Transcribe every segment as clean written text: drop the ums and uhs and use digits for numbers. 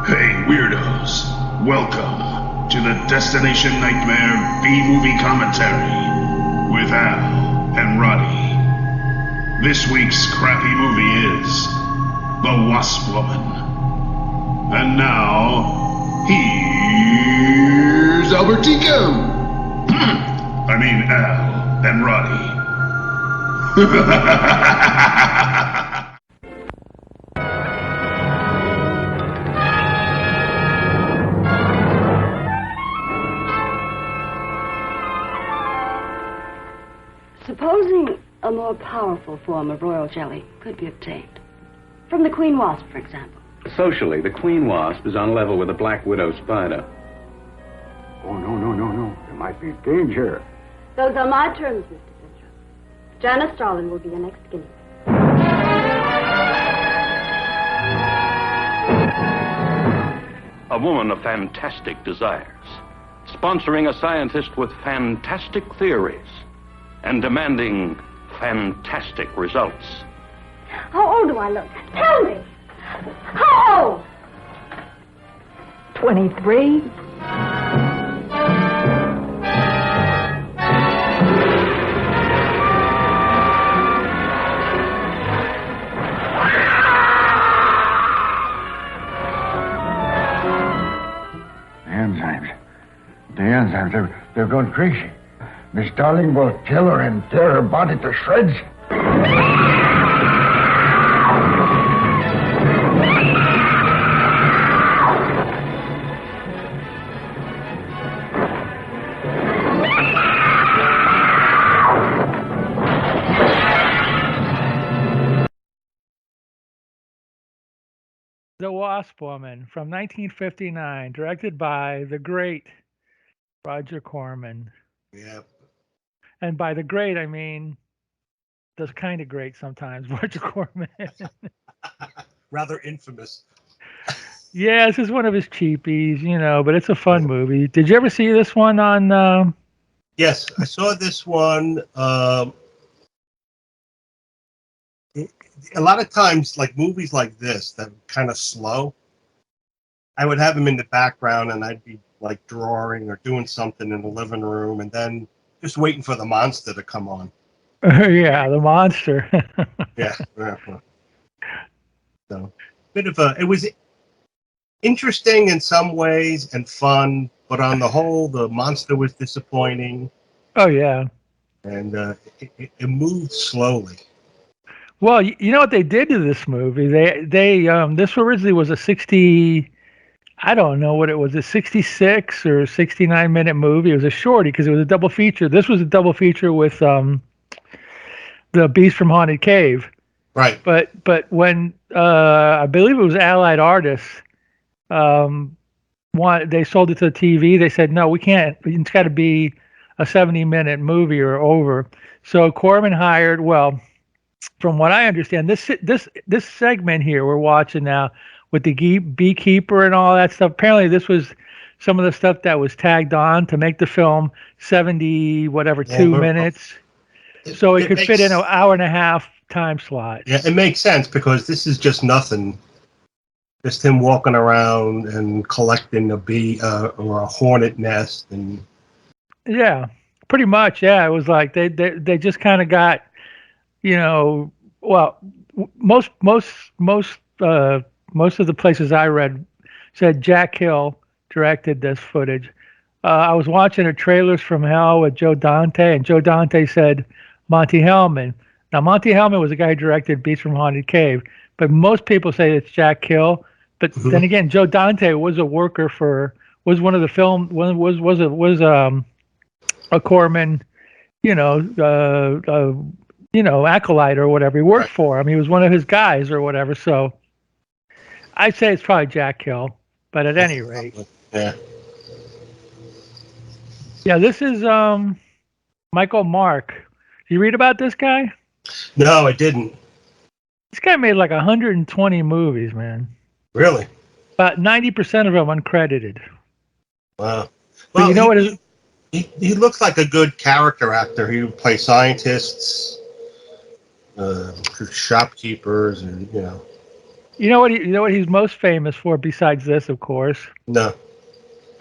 Hey, weirdos. Welcome to the Destination Nightmare B-Movie Commentary with Al and Roddy. This week's crappy movie is The Wasp Woman. And now, here's Albertico. I mean Al and Roddy. Supposing a more powerful form of royal jelly could be obtained. From the queen wasp, for example. Socially, the queen wasp is on level with a black widow spider. Oh, no. There might be danger. Those are my terms, Mr. Fincher. Janice Starlin will be your next guinea pig. A woman of fantastic desires, sponsoring a scientist with fantastic theories, and demanding fantastic results. How old do I look? Tell me! How old? 23. The enzymes, they're going crazy. Miss Darling will kill her and tear her body to shreds. The Wasp Woman from 1959, directed by the great Roger Corman. Yep. And by the great, I mean, that's kind of great sometimes, Roger Corman. Rather infamous. Yeah, this is one of his cheapies, but it's a fun movie. Did you ever see this one on... Yes, I saw this one. A lot of times, like movies like this that are kind of slow, I would have them in the background and I'd be like drawing or doing something in the living room and then just waiting for the monster to come on. Yeah, the monster. Yeah. So, it was interesting in some ways and fun, but on the whole, the monster was disappointing. Oh, yeah. And it moved slowly. Well, you know what they did to this movie? They this originally was a 60, I don't know what it was, a 66 or 69-minute movie. It was a shorty because it was a double feature. This was a double feature with the Beast from Haunted Cave. Right. But when I believe it was Allied Artists, they sold it to the TV. They said, no, we can't. It's got to be a 70-minute movie or over. So Corman hired, from what I understand, this segment here we're watching now with the beekeeper and all that stuff. Apparently, this was some of the stuff that was tagged on to make the film 2 minutes, so it could fit in an hour and a half time slot. Yeah, it makes sense because this is just nothing. Just him walking around and collecting a bee or a hornet nest, and yeah, pretty much. Yeah, it was like they just kind of got. Most of the places I read said Jack Hill directed this footage. I was watching a Trailers from Hell with Joe Dante, and Joe Dante said Monty Hellman. Now, Monty Hellman was the guy who directed Beast from Haunted Cave, but most people say it's Jack Hill. But then again, Joe Dante was a worker was one of the film, was a Corman, acolyte or whatever. He worked for him. He was one of his guys or whatever. So I'd say it's probably Jack Hill, but at any rate. Yeah. Yeah, this is Michael Mark. Did you read about this guy? No, I didn't. This guy made like 120 movies, man. Really? About 90% of them uncredited. Wow. But you know what is... He looks like a good character actor. He would play scientists, shopkeepers, and You know what? You know what he's most famous for besides this, of course. No.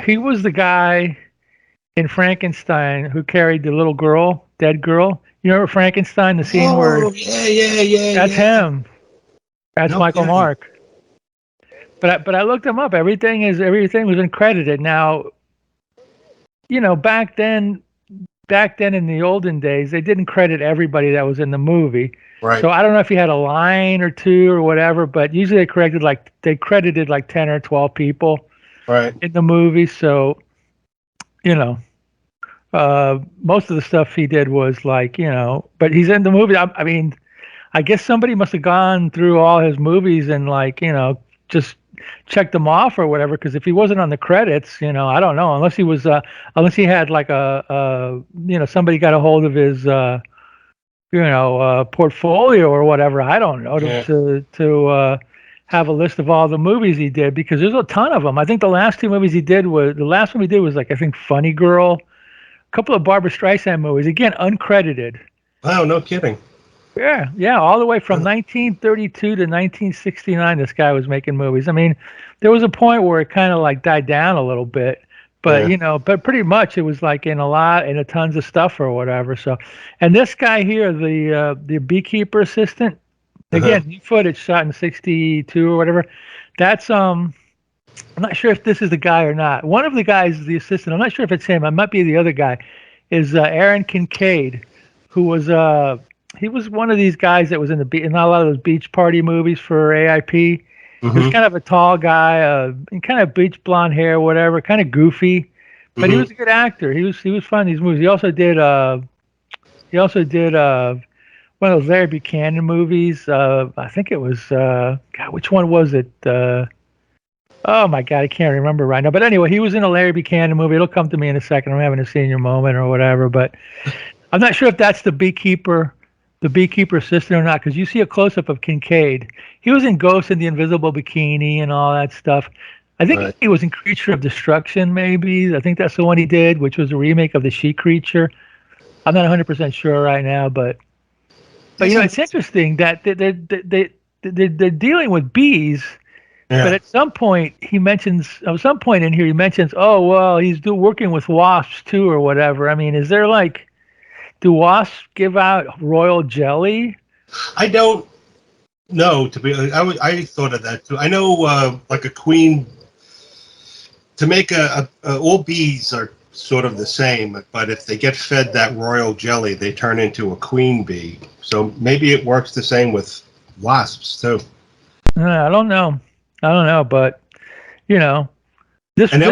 He was the guy in Frankenstein who carried the little girl, dead girl. You remember Frankenstein, the scene where that's him. That's Michael kidding. Mark. But I looked him up. Everything was uncredited. Now, back then in the olden days, they didn't credit everybody that was in the movie. Right. So I don't know if he had a line or two or whatever, but usually they credited like 10 or 12 people in the movie. So, most of the stuff he did was like, but he's in the movie. I mean, I guess somebody must have gone through all his movies and like, just checked them off or whatever. Because if he wasn't on the credits, I don't know, unless he had like somebody got a hold of his, portfolio or whatever. I don't know to have a list of all the movies he did, because there's a ton of them. I think the last one he did was like, I think Funny Girl, a couple of Barbra Streisand movies, again uncredited. Wow, no kidding. Yeah, all the way from 1932 to 1969, this guy was making movies. I mean, there was a point where it kind of like died down a little bit, but but pretty much it was like in a tons of stuff or whatever. So, and this guy here, the beekeeper assistant, again, new footage shot in '62 or whatever. That's I'm not sure if this is the guy or not. One of the guys is the assistant. I'm not sure if it's him. It might be the other guy. Is Aaron Kincaid, who was he was one of these guys that was in in a lot of those beach party movies for AIP. He was kind of a tall guy, kind of bleach blonde hair, whatever, kind of goofy, but he was a good actor. He was fun in these movies. He also did one of those Larry Buchanan movies. I think it was God, which one was it? Oh my God, I can't remember right now. But anyway, he was in a Larry Buchanan movie. It'll come to me in a second. I'm having a senior moment or whatever, but I'm not sure if that's the beekeeper assistant or not, because you see a close-up of Kincaid. He was in Ghost in the Invisible Bikini and all that stuff. I think he was in Creature of Destruction, maybe. I think that's the one he did, which was a remake of the She Creature. I'm not 100% sure right now, but it's interesting that they're dealing with bees. Yeah. But at some point in here he mentions, oh well, he's working with wasps too or whatever. I mean, is there like, do wasps give out royal jelly? I don't know. I thought of that too. I know like a queen. To make all bees are sort of the same, but if they get fed that royal jelly, they turn into a queen bee. So maybe it works the same with wasps too. I don't know, but this. And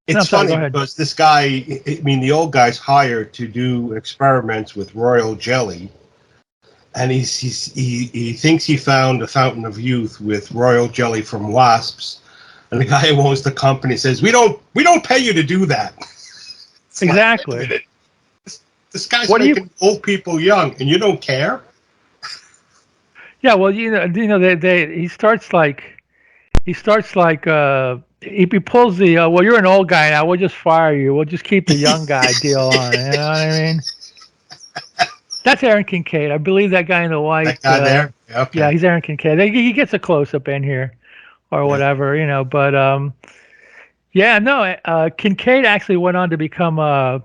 it's funny because this guy, I mean, the old guy's hired to do experiments with royal jelly, and he thinks he found a fountain of youth with royal jelly from wasps, and the guy who owns the company says, "We don't pay you to do that." Exactly. Like, this guy's making old people young, and you don't care. Yeah, well, he starts like he pulls the well, you're an old guy now, we'll just fire you, we'll just keep the young guy deal on. You know what I mean? That's Aaron Kincaid. I believe that guy in the white. That guy there? Okay. Yeah, he's Aaron Kincaid. He gets a close-up in here or whatever, but Kincaid actually went on to become a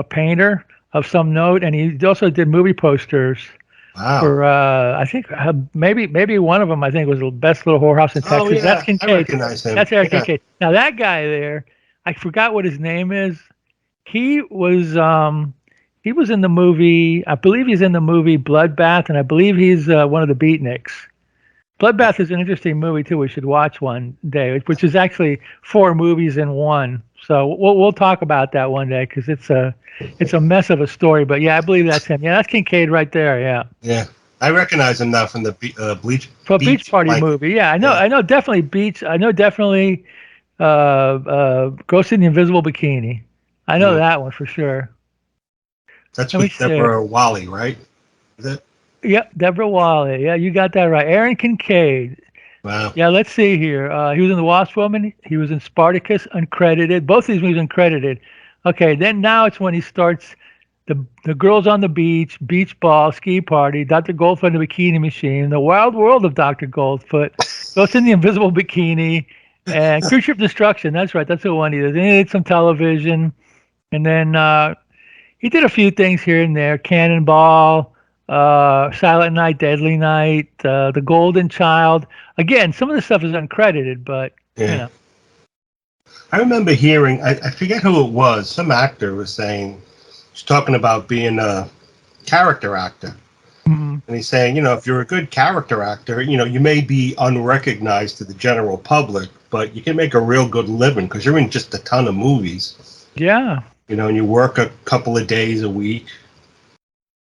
painter of some note, and he also did movie posters. Wow. For I think maybe one of them I think was the Best Little Whorehouse in Texas. Oh, yeah. That's Kincaid. I recognize him. That's Eric Kincaid. Now that guy there, I forgot what his name is. He was in the movie. I believe he's in the movie Bloodbath, and I believe he's one of the Beatniks. Bloodbath is an interesting movie too. We should watch one day, which is actually 4 movies in one. So we'll talk about that one day, because it's a mess of a story. But yeah, I believe that's him. Yeah, that's Kincaid right there. Yeah. Yeah, I recognize him now from the Beach Party movie. Yeah, I know. Yeah. I know definitely Beach. I know definitely Ghost in the Invisible Bikini. I know that one for sure. That's with Deborah Wally, right? Is it? Yep, Deborah Wally. Yeah, you got that right. Aaron Kincaid. Wow. Yeah, let's see here. He was in The Wasp Woman. He was in Spartacus, uncredited. Both these movies uncredited. Okay, then now it's when he starts the girls on the beach, beach ball, ski party, Dr. Goldfoot in the bikini machine, the wild world of Dr. Goldfoot, Ghost in the Invisible Bikini, and Cruise Ship Destruction. That's right. That's the one he did. Then he did some television, and then he did a few things here and there. Cannonball, Silent Night, Deadly Night, The Golden Child. Again, some of the stuff is uncredited, but you know. I remember hearing, I forget who it was, some actor was saying, he's talking about being a character actor. Mm-hmm. And he's saying, if you're a good character actor, you may be unrecognized to the general public, but you can make a real good living because you're in just a ton of movies. Yeah. And you work a couple of days a week.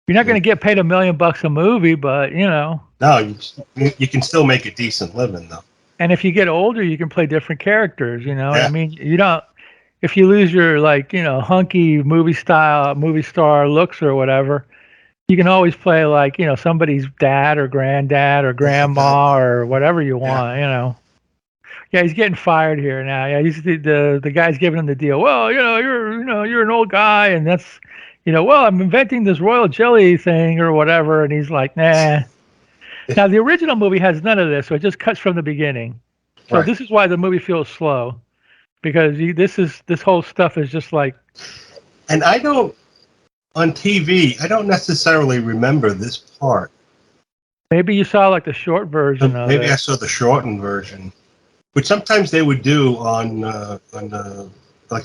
You're not going to get paid $1 million a movie, but No, you can still make a decent living, though. And if you get older, you can play different characters, Yeah. I mean, you don't, if you lose your, hunky movie star looks or whatever, you can always play, somebody's dad or granddad or grandma or whatever you want, Yeah, he's getting fired here now. Yeah, he's the guy's giving him the deal. Well, you're an old guy, and that's, well, I'm inventing this royal jelly thing or whatever, and he's like, nah. Now, the original movie has none of this, so it just cuts from the beginning. So Right. This is why the movie feels slow, because this whole stuff is just like. And on TV, I don't necessarily remember this part. Maybe you saw the short version of it. Maybe I saw the shortened version, which sometimes they would do on the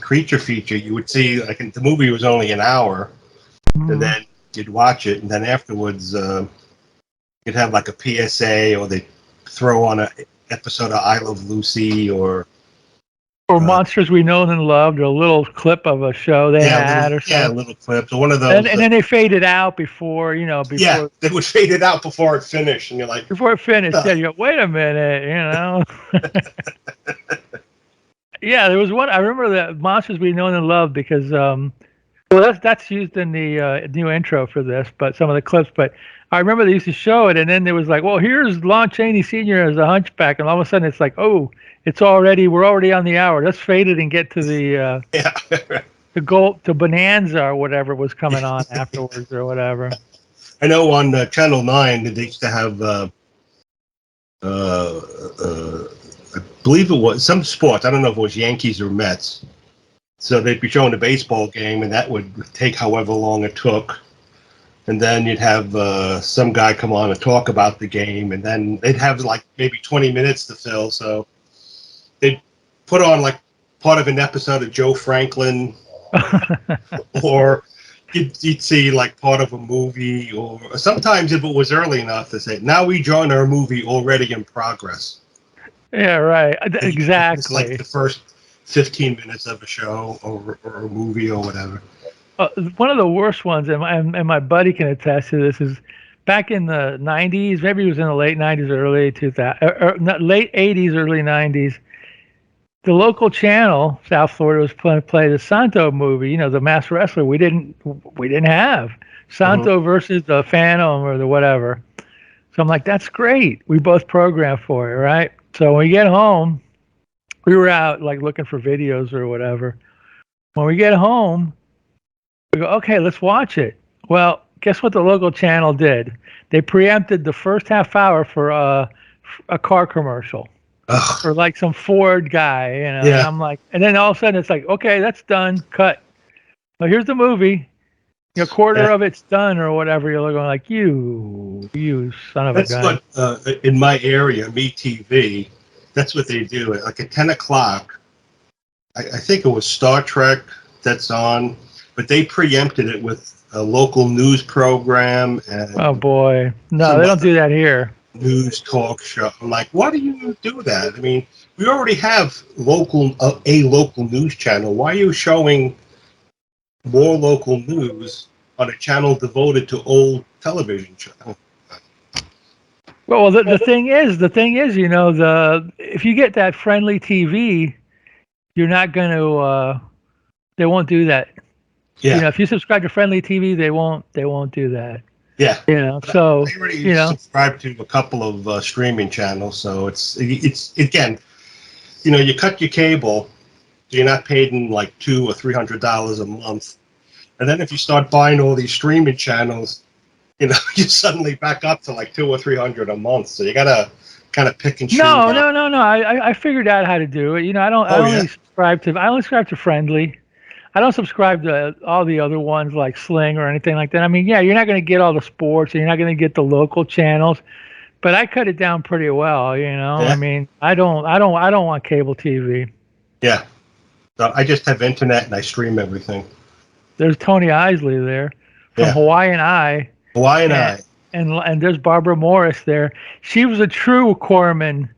Creature Feature. You would see the movie was only an hour, and then you'd watch it, and then afterwards. You'd have a PSA, or they throw on an episode of I Love Lucy, or Monsters We Know and Loved, or a little clip of a show they had, or something. Yeah, little clips, or one of those. And then they fade it out before. Yeah, they would fade it out before it finished, and you're like. Before it finished, yeah, you go, wait a minute, Yeah, there was one. I remember that Monsters We Know and Loved because, that's used in the new intro for this, but some of the clips, but. I remember they used to show it, and then there was well, here's Lon Chaney Sr. as a hunchback, and all of a sudden it's we're already on the hour. Let's fade it and get to the to Bonanza or whatever was coming on afterwards or whatever. I know on Channel 9 they used to have, I believe it was some sports. I don't know if it was Yankees or Mets. So they'd be showing a baseball game, and that would take however long it took. And then you'd have some guy come on and talk about the game, and then they'd have maybe 20 minutes to fill. So they'd put on part of an episode of Joe Franklin, or you'd see part of a movie, or sometimes if it was early enough, they say, "Now we join our movie already in progress." Yeah, right. Exactly. It's the first 15 minutes of a show or a movie or whatever. One of the worst ones, and my buddy can attest to this, is back in the 90s, maybe it was in the late 90s or early 2000, late 80s, early 90s, the local channel, South Florida, was play the Santo movie, the Masked Wrestler. We didn't have Santo versus the Phantom or the whatever. So I'm like, that's great. We both programmed for it, right? So when we get home, we were out looking for videos or whatever. When we get home, we go, okay, let's watch it. Well, guess what the local channel did? They preempted the first half hour for a car commercial. Ugh. For some Ford guy, Yeah. And I'm like, and then all of a sudden it's okay, that's done, cut. Well, here's the movie. A quarter of it's done or whatever. You're looking like, you son of a gun. That's what, in my area, MeTV, that's what they do. At 10 o'clock, I think it was Star Trek that's on, but they preempted it with a local news program. And oh, boy. No, they don't do that here. News talk show. I'm like, why do you do that? I mean, we already have a local news channel. Why are you showing more local news on a channel devoted to old television channel? Well, the thing is, if you get that friendly TV, you're not going to. They won't do that. Yeah. If you subscribe to friendly TV, they won't do that. Yeah. So I already subscribe to a couple of streaming channels, so it's again, you cut your cable, so you're not paying $200 or $300 a month And then if you start buying all these streaming channels, you're suddenly back up to like 200 or 300 a month. So you gotta kind of pick and choose. No. I figured out how to do it. I don't. I only subscribe to Friendly. I don't subscribe to all the other ones like Sling or anything like that. I mean, yeah, you're not going to get all the sports, and you're not going to get the local channels, but I cut it down pretty well. Yeah. I mean, I don't want cable TV. Yeah. So I just have internet and I stream everything. There's Tony Eisley there from Hawaiian Eye. And there's Barboura Morris there. She was a true Corman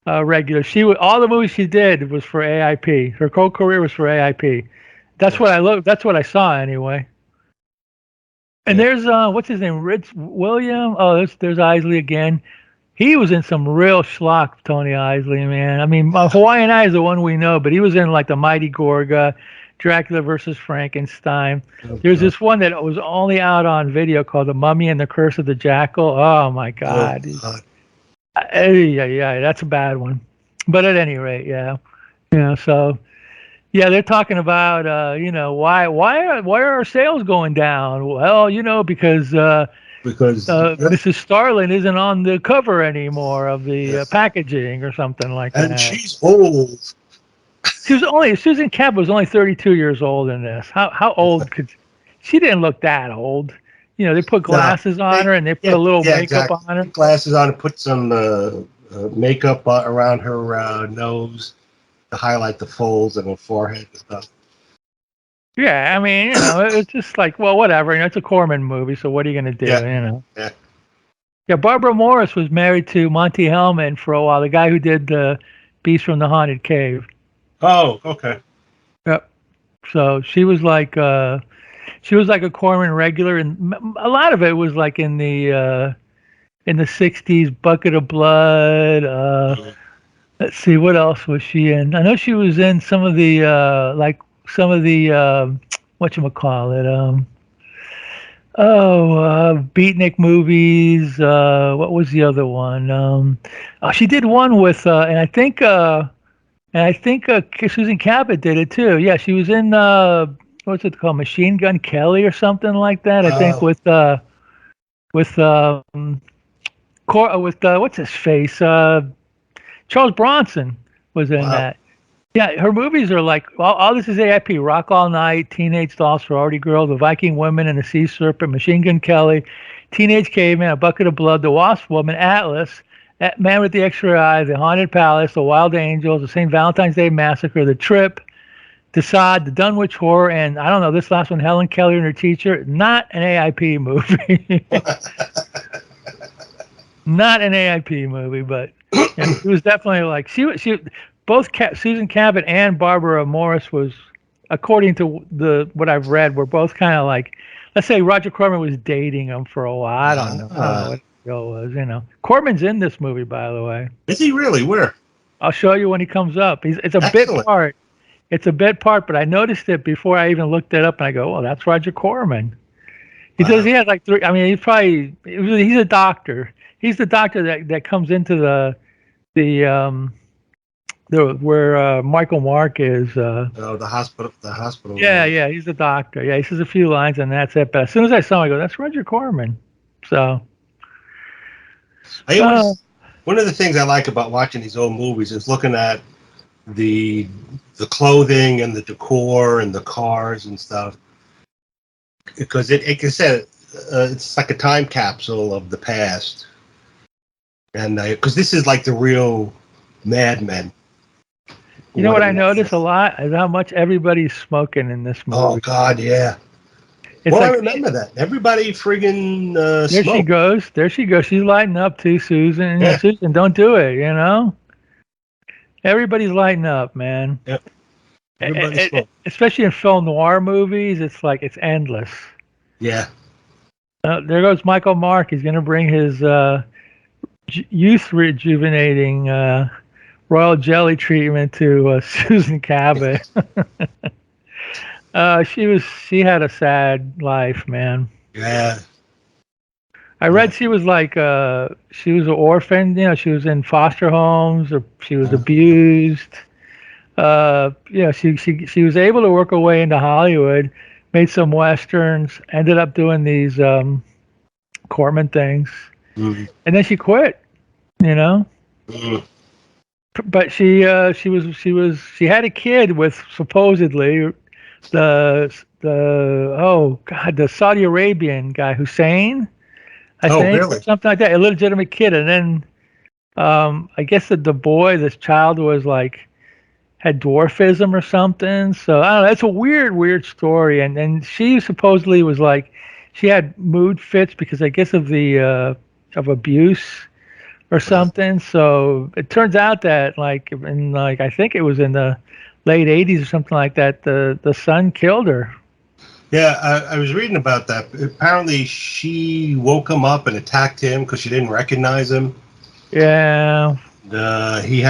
regular. All the movies she did was for AIP. Her whole career was for AIP. That's what I look. That's what I saw anyway. And there's what's his name, Rich William. Oh, there's Eisley again. He was in some real schlock, Tony Eisley, man. I mean, Hawaiian Eye is the one we know, but he was in like the Mighty Gorga, Dracula versus Frankenstein. There's this one that was only out on video called The Mummy and the Curse of the Jackal. Oh my God. Yeah, that's a bad one. But at any rate, so. Yeah, they're talking about why are our sales going down? Well, because Mrs. Starlin isn't on the cover anymore of the packaging or something like that. And she's old. Susan Cabot was only 32 years old in this. How old she didn't look that old. They put glasses on her and they put a little makeup on her. Glasses on and put some makeup around her nose to highlight the folds in her forehead and stuff. Yeah, I mean, it's just like, well, whatever. It's a Corman movie, so what are you going to do, Yeah. Yeah, Barboura Morris was married to Monty Hellman for a while, the guy who did the Beast from the Haunted Cave. Oh, okay. Yep. So she was like a Corman regular, and a lot of it was like in the 60s, Bucket of Blood. Let's see, what else was she in? I know she was in some of the whatchamacallit, beatnik movies. What was the other one? She did one with and I think Susan Cabot did it too. Yeah, she was in what's it called, Machine Gun Kelly or something like that. I think with what's his face? Charles Bronson was in that. Yeah, her movies are like, all this is AIP: Rock All Night, Teenage Doll, Sorority Girl, The Viking Women and the Sea Serpent, Machine Gun Kelly, Teenage Caveman, A Bucket of Blood, The Wasp Woman, Atlas, Man with the Extra Eye, The Haunted Palace, The Wild Angels, The St. Valentine's Day Massacre, The Trip, Desaad, The Dunwich Horror, and I don't know, this last one, Helen Keller and Her Teacher. Not an AIP movie. Not an AIP movie, but it was definitely like both Susan Cabot and Barboura Morris was, according to what I've read, were both kind of like, let's say Roger Corman was dating them for a while. I don't know what the deal was. Corman's in this movie, by the way. Is he really? Where? I'll show you when he comes up. It's a bit part. It's a bit part, but I noticed it before I even looked it up, and I go, "Oh, that's Roger Corman." He does. He has like three. I mean, he's a doctor. He's the doctor that comes into the where Michael Mark is. The hospital. The hospital. Yeah, he's the doctor. Yeah, he says a few lines and that's it. But as soon as I saw him, I go, "That's Roger Corman." So, one of the things I like about watching these old movies is looking at the clothing and the decor and the cars and stuff, because like I said, it's like a time capsule of the past. And because this is like the real Mad Men. You know what I notice a lot is how much everybody's smoking in this movie. Oh God, yeah. I remember that. Everybody friggin' there smoked. she goes. There she goes. She's lighting up too, Susan. Yeah. Susan, don't do it. Everybody's lighting up, man. Yep. Especially in film noir movies, it's like it's endless. Yeah. There goes Michael Mark. He's going to bring his youth rejuvenating royal jelly treatment to Susan Cabot. She had a sad life, man. Yeah. I read she was like she was an orphan. She was in foster homes, or she was abused. She was able to work her way into Hollywood, made some westerns, ended up doing these Corman things, and then she quit. You know, but she had a kid with supposedly the Saudi Arabian guy Hussein, I think, really? or something like that, a legitimate kid, and then I guess this child was like had dwarfism or something. So I don't know. It's a weird story, and she supposedly was like she had mood fits because I guess of the of abuse or something. So it turns out that I think it was in the late '80s or something like that. The son killed her. Yeah, I was reading about that. Apparently, she woke him up and attacked him because she didn't recognize him. Yeah. He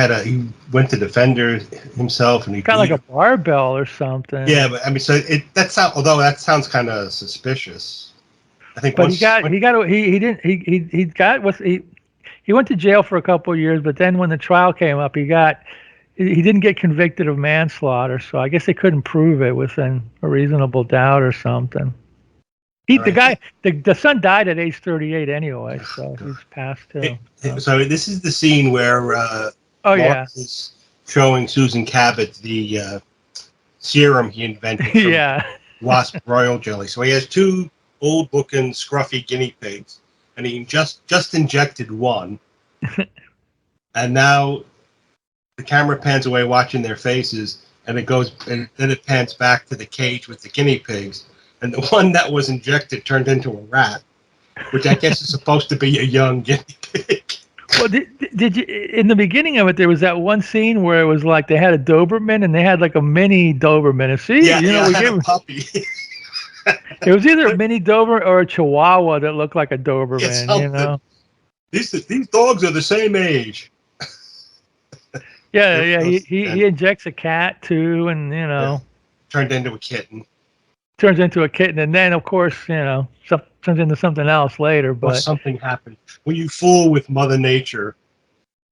went to defend himself, and he Kind of like a barbell or something. Yeah, but I mean, although that sounds kind of suspicious. I think But he went to jail for a couple of years, but then when the trial came up, he didn't get convicted of manslaughter, so I guess they couldn't prove it within a reasonable doubt or something. The son died at age 38 anyway, so he's passed too. So this is the scene where Mark is showing Susan Cabot the serum he invented from Wasp Royal Jelly. So he has two old-looking, scruffy guinea pigs, and he just injected one, and now the camera pans away watching their faces, and then it pans back to the cage with the guinea pigs, and the one that was injected turned into a rat, which I guess is supposed to be a young guinea pig. Well, did you in the beginning of it? There was that one scene where it was like they had a Doberman and they had like a mini Doberman. And see, we gave a puppy. It was either a mini Doberman or a Chihuahua that looked like a Doberman. These dogs are the same age. He injects a cat too, and turned into a kitten. Turns into a kitten, and then of course turns into something else later. But something happens when you fool with Mother Nature.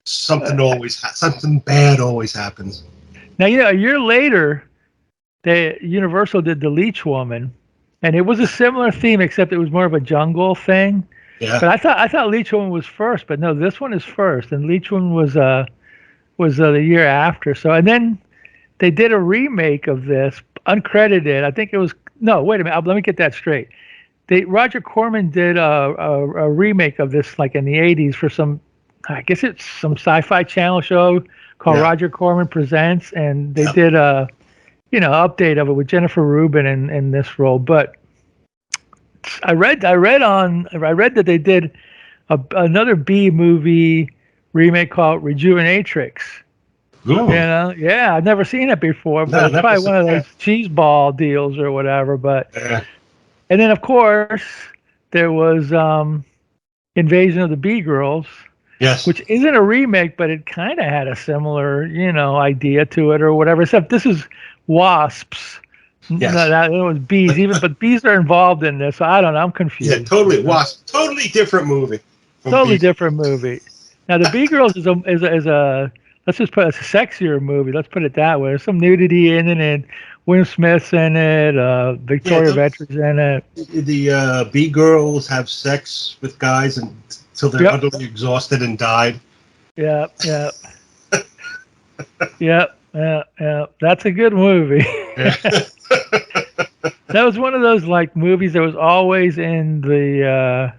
Something bad always happens. Now a year later, Universal did The Leech Woman, and it was a similar theme except it was more of a jungle thing. Yeah. But I thought Leech Woman was first, but no, this one is first, and Leech Woman was the year after. So and then they did a remake of this, uncredited. I think it was wait a minute. Let me get that straight. Roger Corman did a remake of this like in the '80s for I guess it's some sci-fi channel show called Roger Corman Presents, and they did a update of it with Jennifer Rubin in this role. But I read that they did another B movie remake called Rejuvenatrix. Ooh. I've never seen it before, but it's probably one of those cheese ball deals or whatever. But and then of course there was Invasion of the Bee Girls, which isn't a remake, but it kind of had a similar idea to it or whatever. Except this is wasps. Yes. No, that was bees. But bees are involved in this. So I don't know. I'm confused. Yeah, totally. Wasp. Totally different movie. Totally different movie. Now the Bee Girls is a let's just put a sexier movie. Let's put it that way. There's some nudity in it, and Will Smith's in it. Victoria Veter's in it. The Bee Girls have sex with guys until they're utterly exhausted and died. Yeah. That's a good movie. That was one of those like movies that was always in the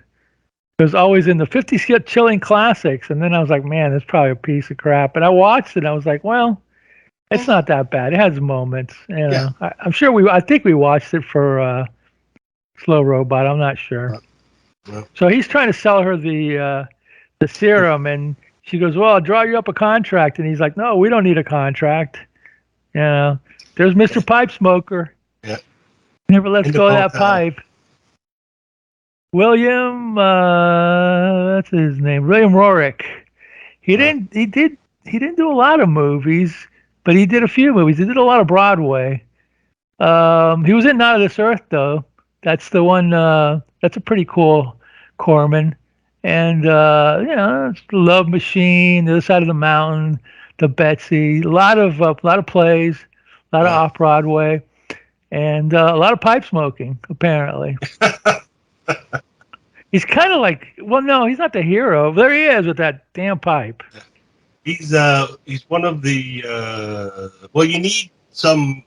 50 chilling classics, and then I was like, man, it's probably a piece of crap. And I watched it, and I was like, well, it's not that bad. It has moments. I'm sure I think we watched it for Slow Robot. I'm not sure. So he's trying to sell her the serum, and she goes, well, I'll draw you up a contract. And he's like, no, we don't need a contract. There's Mr. Pipe Smoker. Yeah. Never lets go of that pipe. William, that's his name. William Rorick. He didn't do a lot of movies, but he did a few movies. He did a lot of Broadway. He was in Not of This Earth, though. That's the one. That's a pretty cool Corman. And it's The Love Machine, The Other Side of the Mountain, The Betsy. A lot of plays, a lot of off Broadway. and a lot of pipe smoking, apparently. He's kind of like, well, no, he's not the hero. There he is with that damn pipe. He's one of the well, you need some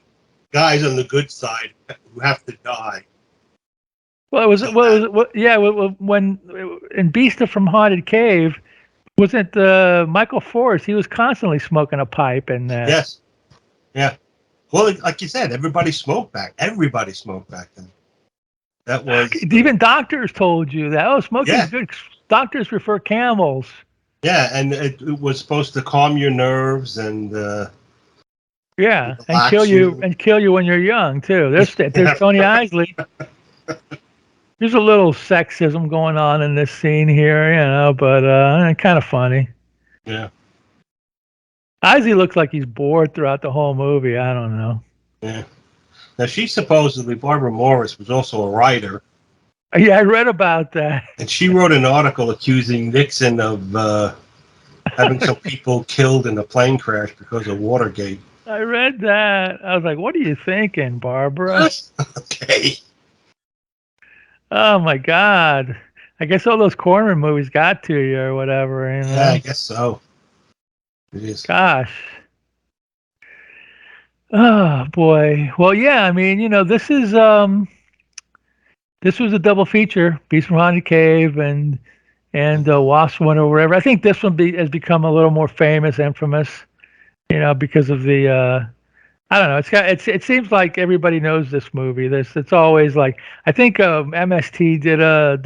guys on the good side who have to die. Well, when in Beast from Haunted Cave, wasn't Michael Forrest? He was constantly smoking a pipe in that. Yes. Yeah. Well, like you said, everybody smoked back then. That was Even doctors told you that. Oh, smoking's good. Doctors prefer Camels. Yeah, and it was supposed to calm your nerves and and kill you when you're young too. There's Tony Eisley. There's a little sexism going on in this scene here, but kind of funny. Yeah. Eisley looks like he's bored throughout the whole movie. I don't know. Yeah. Now, Barboura Morris was also a writer. Yeah, I read about that. And she wrote an article accusing Nixon of having some people killed in a plane crash because of Watergate. I read that. I was like, what are you thinking, Barbara? Okay. Oh, my God. I guess all those Corman movies got to you or whatever. Yeah, I guess so. It is. Gosh. Oh, boy. Well, yeah, I mean, this was a double feature, Beast from Haunted Cave and Wasp Woman or whatever. I think this one has become a little more famous, infamous, because of the I don't know. It seems like everybody knows this movie. It's always like, I think MST did a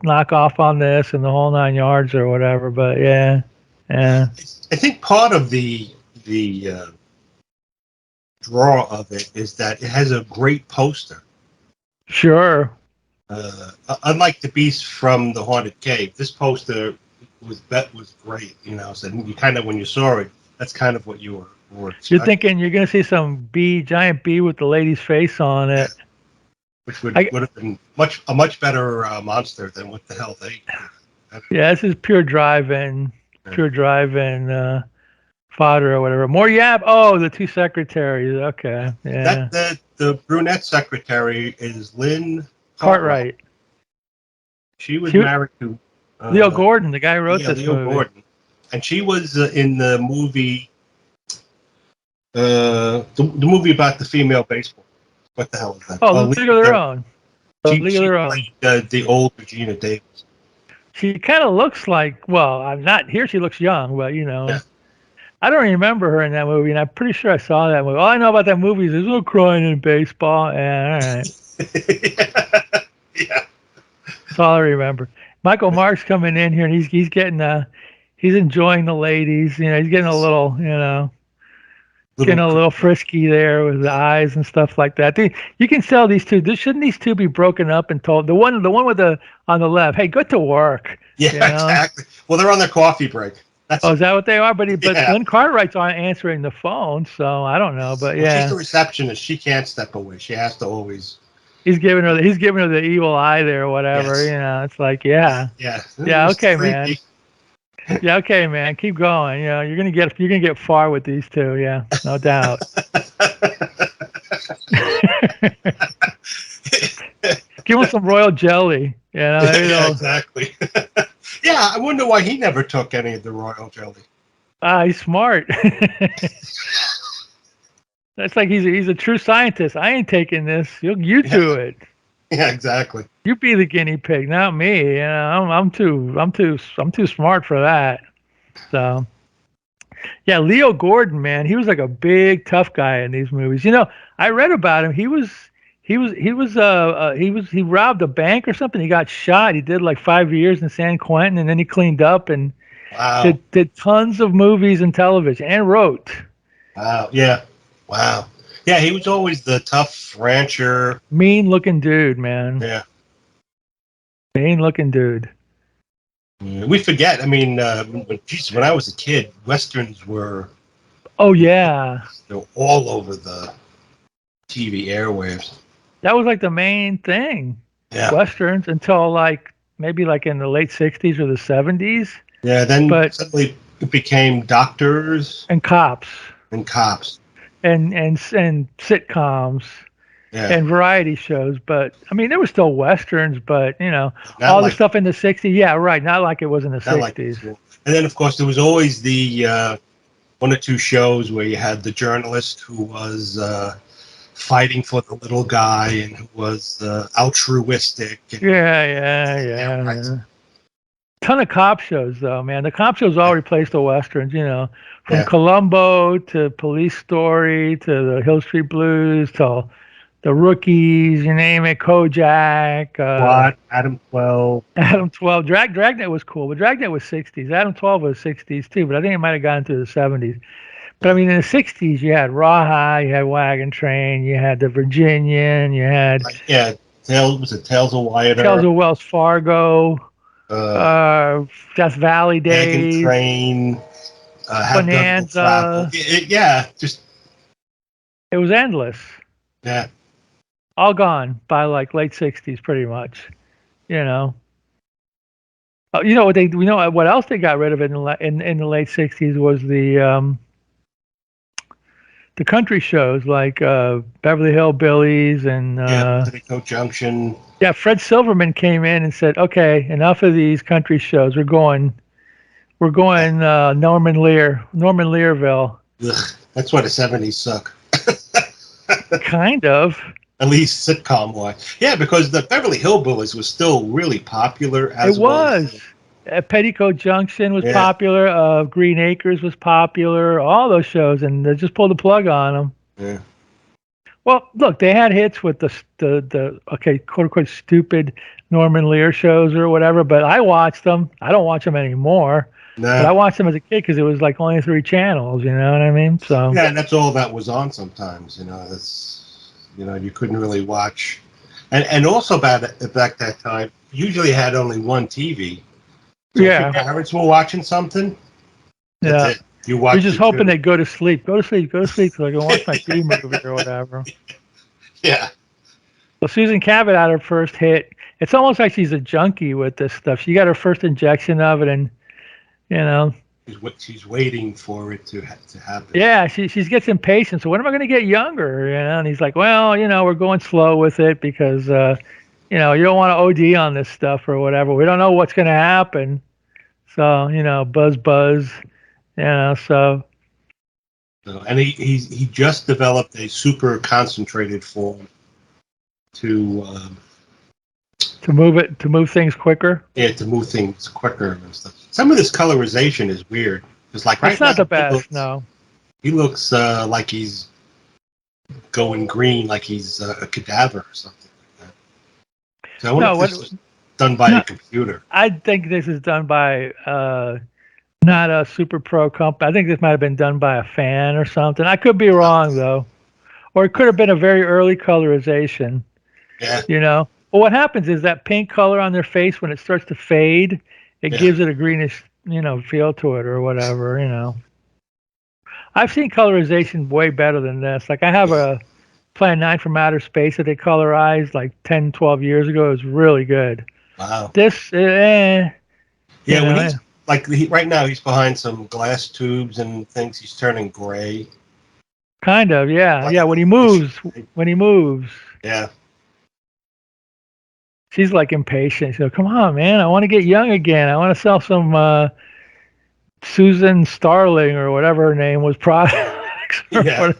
knockoff on this and the whole 9 yards or whatever. But yeah. I think part of the draw of it is that it has a great poster. Sure. Unlike the Beast from the Haunted Cave, this poster was great. So you kind of, when you saw it, that's kind of what you were expecting. You're thinking you're going to see some giant bee with the lady's face on it, which would have been a much better monster than what the hell they. Yeah, this is pure drive-in fodder or whatever. More yap. Oh, the two secretaries. Okay, yeah. The brunette secretary is Lynn Cartwright. She was married to Leo Gordon, the guy who wrote this Leo movie. Gordon. And she was in the movie, the movie about the female baseball. What the hell is that? Oh, League of Their Own. She played the old Regina Davis. She kind of looks like, well, I'm not here. She looks young, but Yeah. I don't remember her in that movie, and I'm pretty sure I saw that movie. All I know about that movie is there's no crying in baseball. Yeah, all right. Yeah. That's all I remember. Michael Mark's coming in here, and he's getting he's enjoying the ladies. He's getting a little, getting a little frisky there with the eyes and stuff like that. You can tell these two. Shouldn't these two be broken up and told? The one with on the left, hey, go to work. Yeah, exactly. Well, they're on their coffee break. Is that what they are? But Lynn Cartwright's on answering the phone, so I don't know. But yeah, she's the receptionist. She can't step away. She has to always. He's giving her the evil eye there, or whatever. Yes. It's like, yeah. Okay, man. Yeah, okay, man. Keep going. You're gonna get far with these two. Yeah, no doubt. Give him some royal jelly. Yeah, exactly. Yeah, I wonder why he never took any of the royal jelly. He's smart. That's like he's a true scientist. I ain't taking this. You do it. Yeah, exactly. You be the guinea pig, not me. I'm too smart for that. So, yeah, Leo Gordon, man, he was like a big tough guy in these movies. I read about him. He robbed a bank or something. He got shot. He did like 5 years in San Quentin, and then he cleaned up and did tons of movies and television and wrote. Wow. Yeah. Wow. Yeah, he was always the tough rancher. Mean-looking dude, man. Yeah. Mean-looking dude. Yeah, we forget. I mean, when I was a kid, Westerns were... Oh, yeah. They were all over the TV airwaves. That was like the main thing. Yeah. Westerns until maybe in the late 60s or the 70s. Yeah, then suddenly it became doctors. And cops. And cops. And sitcoms, and variety shows. But I mean, there were still westerns, but Not all the like- stuff in the '60s. Yeah, right. Not like it was in the Not like '60s. this. And then, of course, there was always the one or two shows where you had the journalist who was fighting for the little guy and who was altruistic. And, Yeah. Ton of cop shows, though, man. The cop shows all replaced the westerns. From Yeah. Columbo to Police Story to the Hill Street Blues to the Rookies, you name it, Kojak. What? Adam 12. Adam 12. Dragnet was cool, but Dragnet was 60s. Adam 12 was 60s too, but I think it might have gone into the 70s. But I mean, in the 60s, you had Rawhide, you had Wagon Train, you had the Virginian, you had Tales of Wyatt Tales Earp, of Wells Fargo, Death Valley Wagon Days, Train, Have Bonanza. Travel. It was endless. Yeah. All gone by like late 60s, pretty much. You know what else they got rid of in the late 60s was the country shows like Beverly Hillbillies and Petticoat Junction. Yeah, Fred Silverman came in and said, "Okay, enough of these country shows. We're going Norman Learville." Ugh, that's why the 70s suck. Kind of. At least sitcom wise. Yeah, because the Beverly Hillbillies was still really popular. It was. Petticoat Junction was popular. Green Acres was popular. All those shows, and they just pulled the plug on them. Yeah. Well, look, they had hits with the quote unquote stupid Norman Lear shows or whatever, but I watched them. I don't watch them anymore. No. But I watched them as a kid because it was like only 3 channels. You know what I mean? So yeah, and that's all that was on sometimes. You couldn't really watch, and also back that time, usually had only one TV. So if your parents were watching something, that's it. You're just hoping they go to sleep. Go to sleep so I can watch my TV movie or whatever. Yeah. Well, Susan Cabot had her first hit. It's almost like she's a junkie with this stuff. She got her first injection of it, and she's waiting for it to happen. Yeah, she gets impatient. So when am I going to get younger? And he's like, well, we're going slow with it because you don't want to OD on this stuff or whatever. We don't know what's going to happen. So buzz. So. And he just developed a super concentrated form to move things quicker. Yeah, to move things quicker and stuff. Some of this colorization is weird. It's like it's not the best. No. He looks like he's going green, like he's a cadaver or something like that. So I wonder if this was done by a computer. I think this is done by not a super pro company. I think this might have been done by a fan or something. I could be wrong though, or it could have been a very early colorization. Yeah. Well, what happens is that pink color on their face, when it starts to fade, it gives it a greenish, feel to it or whatever. I've seen colorization way better than this. Like I have a Plan 9 from Outer Space that they colorized like 10, 12 years ago. It was really good. Wow. This, when he's right now, he's behind some glass tubes and things. He's turning gray. Kind of, yeah. Yeah, when he moves. Yeah. She's like impatient. She's like, come on, man. I want to get young again. I want to sell some Susan Starling or whatever her name was products. Yeah.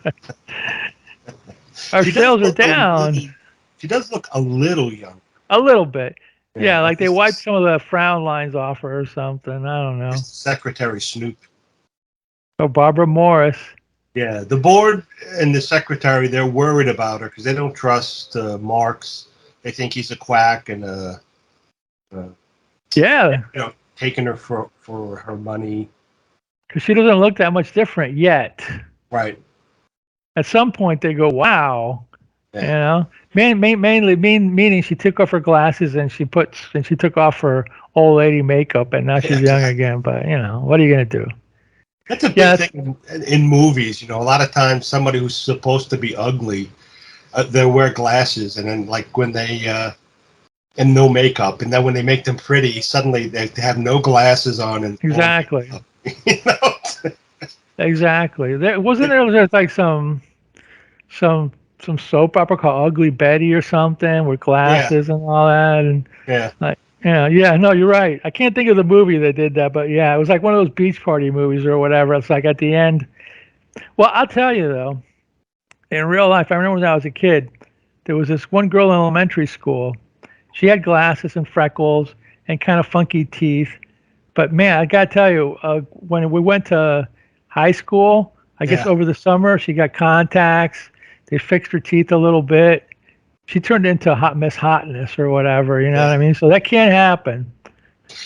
Our sales are down. She does look a little young. A little bit. Yeah, like they wiped some of the frown lines off her or something. I don't know. Secretary Snoop. Oh, Barboura Morris. Yeah, the board and the secretary, they're worried about her because they don't trust Marks. They think he's a quack and taking her for her money. Because she doesn't look that much different yet. Right. At some point, they go, "Wow," mainly meaning she took off her glasses and she took off her old lady makeup, and now she's young again. But what are you gonna do? That's a big thing in movies. A lot of times somebody who's supposed to be ugly, they wear glasses, and then like when they and no makeup, and then when they make them pretty, suddenly they have no glasses on and exactly. Exactly. There wasn't there like some some soap opera called Ugly Betty or something with glasses and all that, and Yeah. like yeah, no, you're right. I can't think of the movie that did that, but yeah, it was like one of those beach party movies or whatever. It's like at the end. Well, I'll tell you though, in real life, I remember when I was a kid, there was this one girl in elementary school. She had glasses and freckles and kind of funky teeth. But man, I gotta tell you, when we went to high school, I guess over the summer, she got contacts. They fixed her teeth a little bit. She turned into Hot Miss Hotness or whatever. You know what I mean? So that can't happen.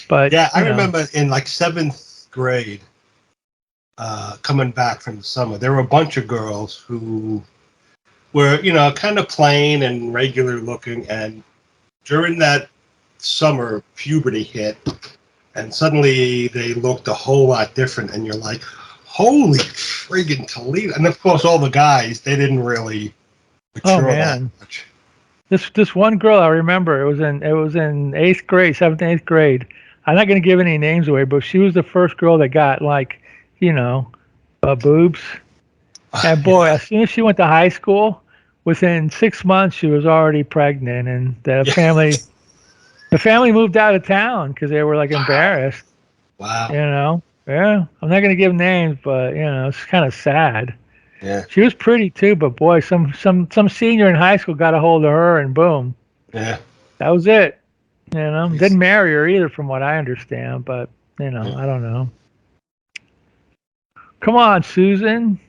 But yeah, I remember in like 7th grade, coming back from the summer, there were a bunch of girls who were, kind of plain and regular looking, and during that summer, puberty hit, and suddenly they looked a whole lot different, and you're like, holy friggin' Toledo. And of course, all the guys, they didn't really mature that much. This one girl I remember, it was in 8th grade, 7th and 8th grade. I'm not going to give any names away, but she was the first girl that got like, boobs. And boy, as soon as she went to high school, within 6 months she was already pregnant, and the family moved out of town because they were like embarrassed. Wow. Yeah. I'm not going to give names, but it's kind of sad. Yeah. She was pretty too, but boy, some senior in high school got a hold of her, and boom. Yeah. That was it. Didn't marry her either, from what I understand, but I don't know. Come on, Susan.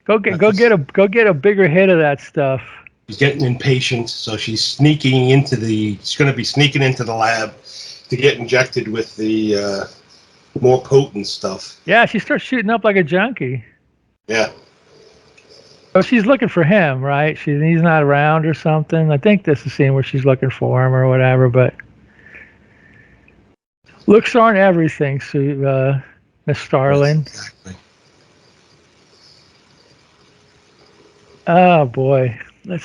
Go get a bigger hit of that stuff. She's getting impatient, so she's going to be sneaking into the lab to get injected with the more potent stuff. Yeah, she starts shooting up like a junkie. Yeah. Oh, she's looking for him, right? He's not around or something. I think this is the scene where she's looking for him or whatever, but looks aren't everything, Miss Starling. Yes, exactly. Oh boy. This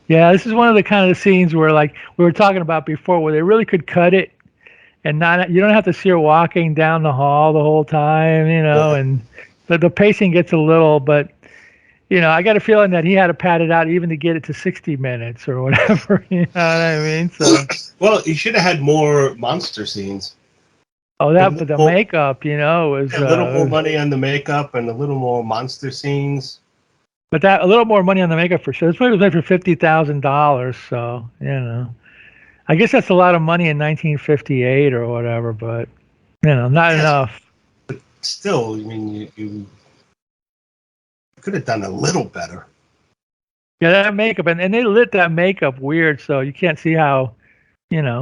is one of the kind of scenes where, like we were talking about before, where they really could cut it and you don't have to see her walking down the hall the whole time, and the pacing gets a little, but I got a feeling that he had to pad it out even to get it to 60 minutes or whatever. You know what I mean? So, well, he should have had more monster scenes. but the makeup, was a little more money on the makeup and a little more monster scenes. But that a little more money on the makeup for sure. This movie was made for $50,000, so I guess that's a lot of money in 1958 or whatever. But not enough. But still, I mean, you could have done a little better. Yeah, that makeup, and they lit that makeup weird, so you can't see how,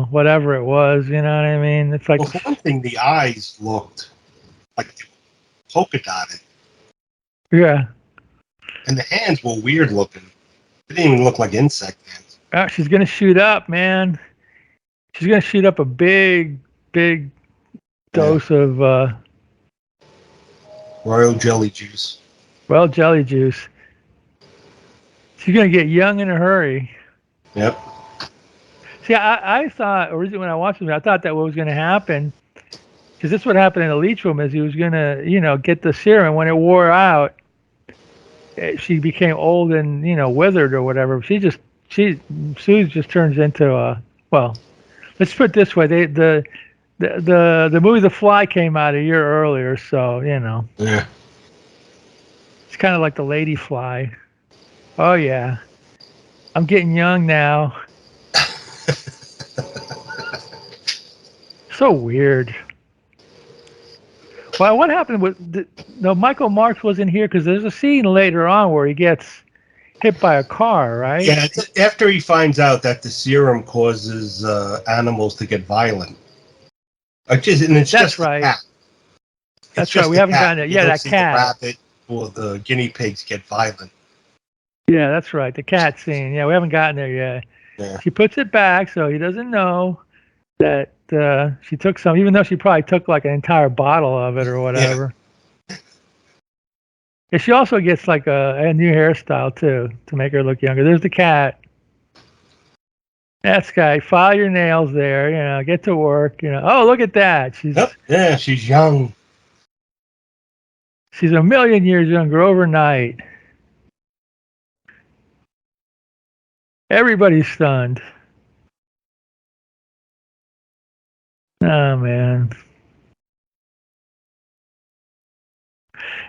whatever it was. You know what I mean? It's like, well, for one thing, the eyes looked like polka dotted. Yeah. And the hands were weird looking. They didn't even look like insect hands. Oh, she's gonna shoot up, man. She's gonna shoot up a big dose of royal jelly juice. Well, jelly juice. She's gonna get young in a hurry. Yep. See, I thought originally when I watched it, I thought that what was gonna happen, because this what happened in the leech room, is he was gonna, get the serum. When it wore out, she became old and withered or whatever. Sue just turns into well, let's put it this way: the movie The Fly came out a year earlier, so Yeah. It's kind of like The Lady Fly. Oh yeah, I'm getting young now. So weird. Well, what happened with Michael Marks wasn't here because there's a scene later on where he gets hit by a car, right? Yeah, it's after he finds out that the serum causes animals to get violent. That's right. Cat. That's right. We haven't gotten it. Yeah, that cat. The rabbit or the guinea pigs get violent. Yeah, that's right. The cat scene. Yeah, we haven't gotten there yet. Yeah. She puts it back so he doesn't know that she took some, even though she probably took like an entire bottle of it or whatever. Yeah, she also gets like a new hairstyle too to make her look younger. There's the cat. That's guy. File your nails there. Get to work. Oh, look at that. She's young. She's a million years younger overnight. Everybody's stunned. Oh man.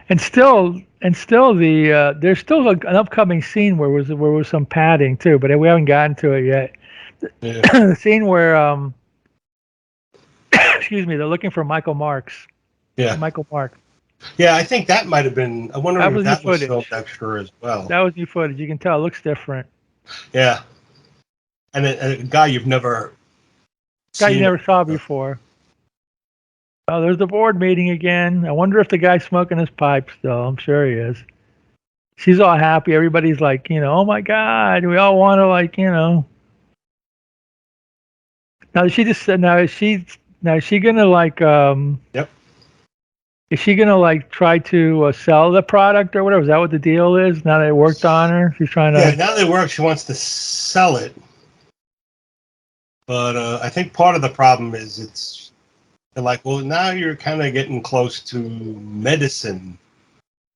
And still the there's still an upcoming scene where was some padding too, but we haven't gotten to it yet. Yeah. The scene where excuse me, they're looking for Michael Marks. Yeah. Michael Marks. Yeah, I think that might have been. I wonder if that was new filmed footage. extra as well. That was new footage. You can tell it looks different. Yeah. And a guy you've never Guy you seen never saw before. Oh, there's the board meeting again. I wonder if the guy's smoking his pipe still. I'm sure he is. She's all happy. Everybody's like, oh my God, we all want to Now she just said, now is she gonna Yep. is she gonna try to sell the product or whatever? Is that what the deal is? Now that it worked on her, she's trying to. Yeah, now they work. She wants to sell it, but I think part of the problem is they're like, well, now you're kind of getting close to medicine,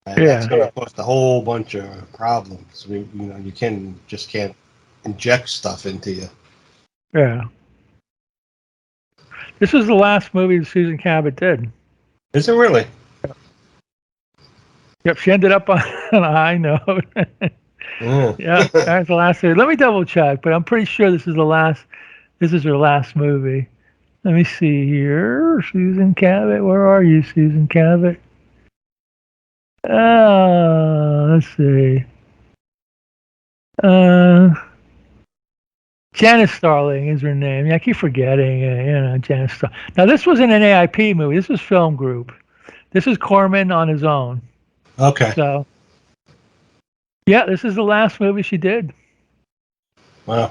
and that's going to cause a whole bunch of problems. You can't inject stuff into you. Yeah. This was the last movie Susan Cabot did. Is it really? Yep, she ended up on a high note. Yeah, that's the last movie. Let me double check, but I'm pretty sure this is her last movie. Let me see here. Susan Cabot, where are you, Susan Cabot? Let's see. Janice Starling is her name. Yeah, I keep forgetting. Janice Starling. Now, this wasn't an AIP movie. This was Filmgroup. This is Corman on his own. Okay. So, yeah, this is the last movie she did. Wow.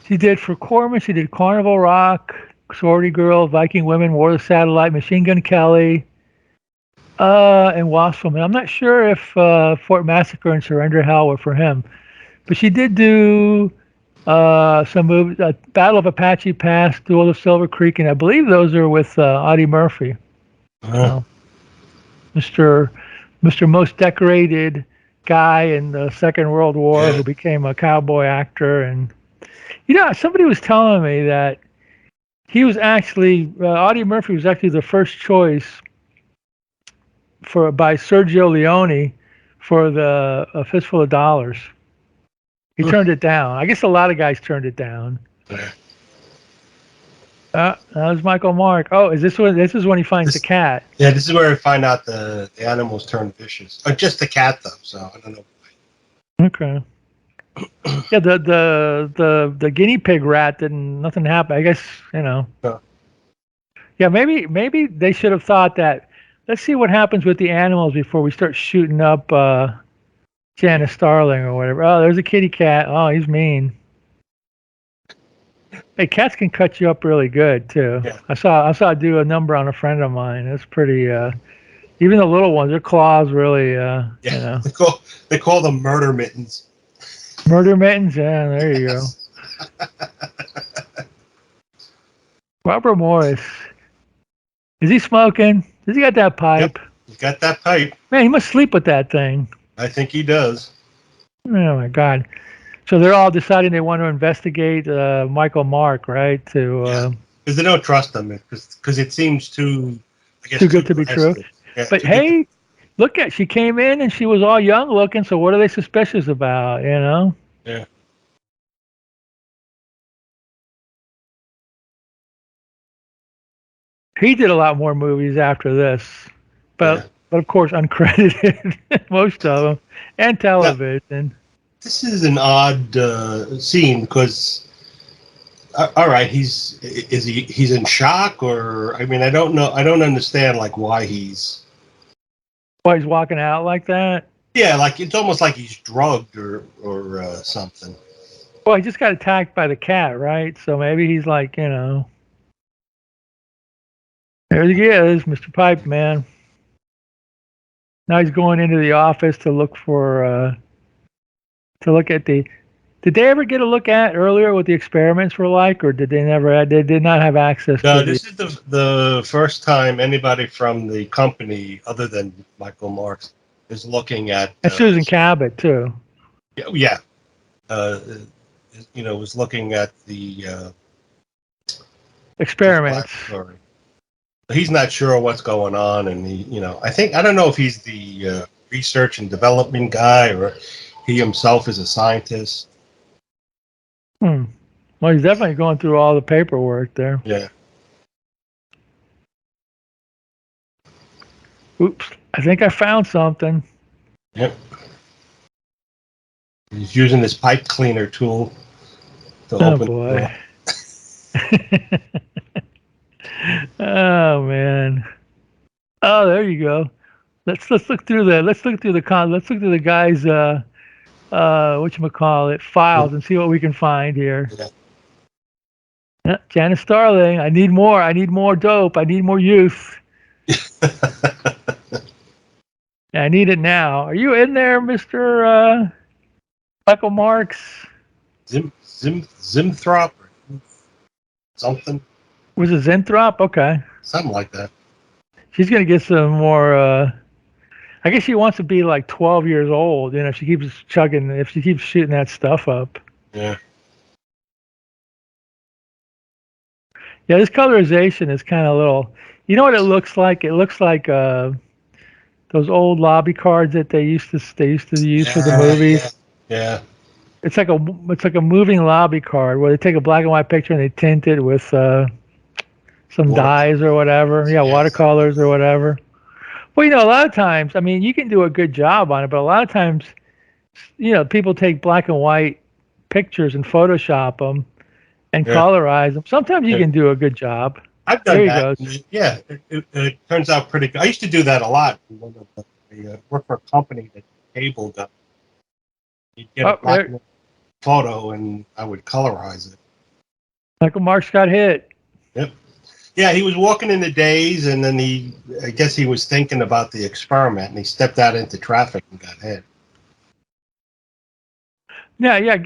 She did for Corman. She did Carnival Rock, Sorority Girl, Viking Women, War of the Satellite, Machine Gun Kelly, and Wasp Woman. I'm not sure if Fort Massacre and Surrender Hell were for him, but she did do some movies, Battle of Apache Pass, Duel of Silver Creek, and I believe those are with Audie Murphy. Mr. Most Decorated guy in the Second World War who became a cowboy actor. And somebody was telling me that he was actually Audie Murphy was actually the first choice by Sergio Leone for the A Fistful of Dollars. He turned it down. I guess a lot of guys turned it down. That was Michael Mark. Oh, is this when? This is when he finds the cat. Yeah, this is where we find out the animals turn vicious. Just the cat, though. So I don't know. Okay. Yeah, the guinea pig rat nothing happened. I guess No. Yeah, maybe they should have thought that. Let's see what happens with the animals before we start shooting up Janice Starling or whatever. Oh, there's a kitty cat. Oh, he's mean. Hey, cats can cut you up really good too. Yeah. I saw it do a number on a friend of mine. It's pretty. Even the little ones, their claws really. Yeah. They call them murder mittens. Murder mittens. Yeah, there you go. Barboura Morris. Is he smoking? Does he got that pipe? Yep. He's got that pipe. Man, he must sleep with that thing. I think he does. Oh my God. So they're all deciding they want to investigate Michael Mark, right? Because they don't trust him because it seems too good to be true. Yeah, but hey, look she came in and she was all young looking. So what are they suspicious about? Yeah. He did a lot more movies after this, but of course uncredited, most of them, and television. Now, this is an odd scene because, all right, he's in shock, or I mean, I don't know, I don't understand why he's walking out like that. Yeah, it's almost like he's drugged or something. Well, he just got attacked by the cat, right? So maybe he's there he is, Mr. Pipe Man. Now he's going into the office to look at the. Did they ever get a look at earlier what the experiments were like, or did they never? They did not have access. No, this is the first time anybody from the company, other than Michael Marks, is looking at. And Susan Cabot too. Yeah. was looking at the Experiments. laboratory. He's not sure what's going on, and I don't know if he's the research and development guy or he himself is a scientist. Well, he's definitely going through all the paperwork there. Yeah. Oops, I think I found something. Yep. He's using this pipe cleaner tool to open the door. Oh man. Oh, there you go. Let's look through the guy's whatchamacallit files and see what we can find here. Yeah. Janice Starling, I need more dope, I need more youth. I need it now. Are you in there, Mr. Michael Marks? Zimthrop or something. Was it Zinthrop? Okay. Something like that. She's gonna get some more. I guess she wants to be like 12 years old. If she keeps shooting that stuff up. Yeah. Yeah, this colorization is kind of little. You know what it looks like? It looks like those old lobby cards that they used to use for the movies. Yeah. It's like a moving lobby card where they take a black and white picture and they tint it with some dyes or whatever. Yeah, watercolors or whatever. Well, a lot of times, I mean, you can do a good job on it, but a lot of times, people take black and white pictures and Photoshop them and colorize them. Sometimes you can do a good job. I've done that. Goes. Yeah, it turns out pretty good. I used to do that a lot. I worked for a company that cable got. You'd get a black and white photo, and I would colorize it. Michael Marks got hit. Yep. Yeah, he was walking in the days, and then I guess he was thinking about the experiment, and he stepped out into traffic and got hit. Yeah.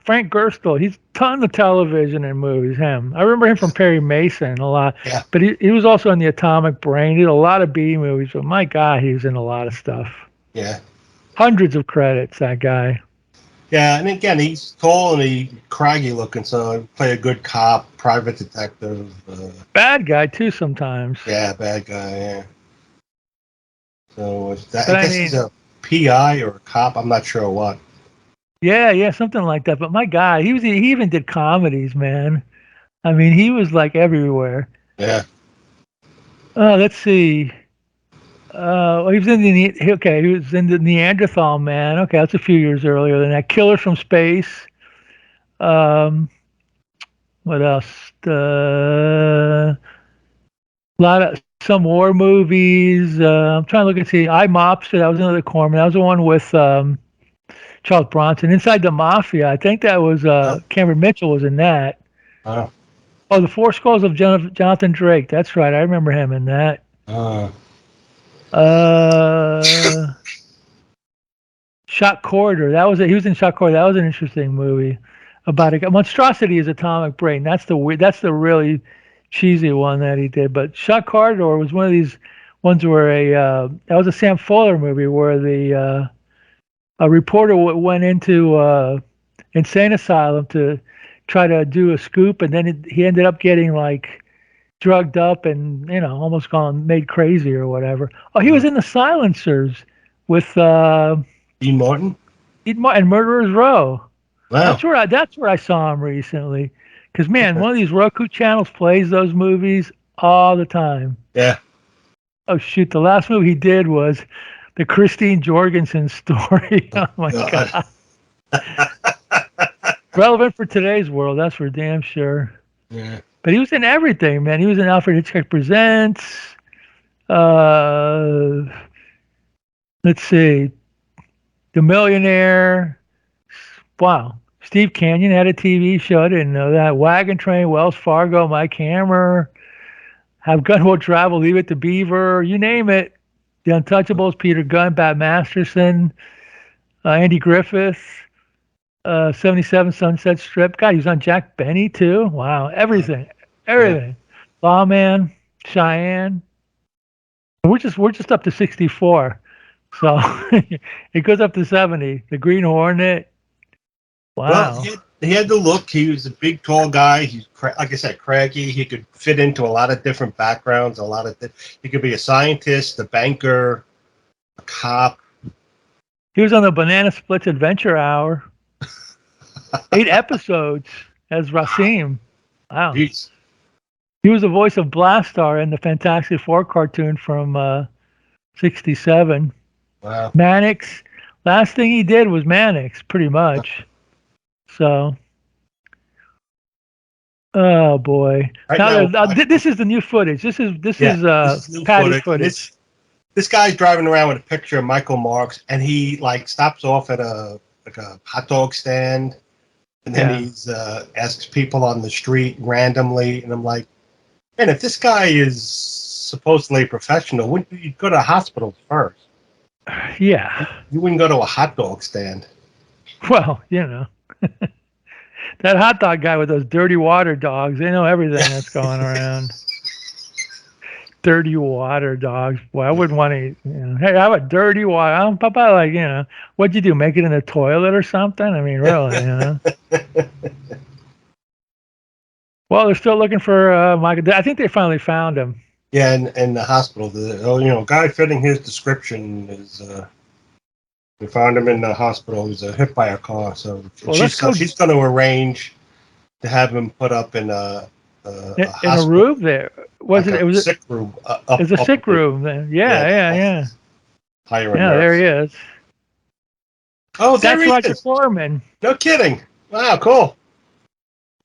Frank Gerstle, he's ton of television and movies. I remember him from Perry Mason a lot. Yeah. But he was also in The Atomic Brain. He did a lot of B movies. But my God, he was in a lot of stuff. Yeah. Hundreds of credits, that guy. Yeah, and again, he's tall and craggy looking, so he play a good cop, private detective. Bad guy too sometimes. Yeah, bad guy. Yeah. So I guess he's a PI or a cop. I'm not sure what. Yeah, something like that. But my God, he even did comedies, man. I mean, he was like everywhere. Yeah. Let's see. He was in he was in the Neanderthal Man. Okay, that's a few years earlier than that. Killers from Space. What else? Some war movies. I'm trying to look and see. I Mobster. That was another Corman. That was the one with Charles Bronson. Inside the Mafia. I think that was Cameron Mitchell was in that. Oh. Oh, The Four Skulls of Jonathan Drake. That's right. I remember him in that. Shot Corridor. That was it. He was in Shot Corridor. That was an interesting movie about a Monstrosity is Atomic Brain. That's the really cheesy one that he did. But Shot Corridor was one of these ones where that was a Sam Fuller movie where a reporter went into insane asylum to try to do a scoop, and then he ended up getting like drugged up and almost made crazy or whatever. Oh, he was in The Silencers with Dean Martin and Murderers Row. Wow. That's where I saw him recently. Because man, one of these Roku channels plays those movies all the time. Yeah. Oh shoot, the last movie he did was the Christine Jorgensen story. Oh my God. Relevant for today's world, that's for damn sure. Yeah. But he was in everything, man. He was in Alfred Hitchcock Presents. Let's see. The Millionaire. Wow. Steve Canyon had a TV show. I didn't know that. Wagon Train, Wells Fargo, Mike Hammer. Have Gun Will Travel, Leave It to Beaver. You name it. The Untouchables, Peter Gunn, Bat Masterson, Andy Griffith. 77 Sunset Strip. God, he was on Jack Benny too. Wow, everything. Yeah. Lawman, Cheyenne. We're just up to 64, so it goes up to 70. The Green Hornet. Wow. Well, he had the look. He was a big, tall guy. He's like I said, craggy. He could fit into a lot of different backgrounds. He could be a scientist, a banker, a cop. He was on the Banana Splits Adventure Hour. 8 episodes as Rasim. Wow. Jeez. He was the voice of Blastar in the Fantastic Four cartoon from 67. Wow. Mannix. Last thing he did was Mannix, pretty much. So, oh boy. Right Now, now, this is the new footage. This is this is new Patty's footage. This guy's driving around with a picture of Michael Marks, and he like stops off at a hot dog stand, and then he's asks people on the street randomly, and I'm like, man, if this guy is supposedly a professional, wouldn't you go to a hospital first? Yeah. You wouldn't go to a hot dog stand. Well, that hot dog guy with those dirty water dogs, they know everything that's going around. Dirty water dogs. Boy, I wouldn't want to. Hey, how about dirty water? I'm Papa, like, what'd you do? Make it in the toilet or something? I mean, really, Well, they're still looking for Michael. I think they finally found him. Yeah, in the hospital. Guy fitting his description is. We found him in the hospital. He was hit by a car. So she's going to arrange to have him put up in a room there. Was like it was a sick room? It's a sick room then. Yeah. Hire there he is. Oh, there that's he Roger is. Corman. No kidding. Wow, cool.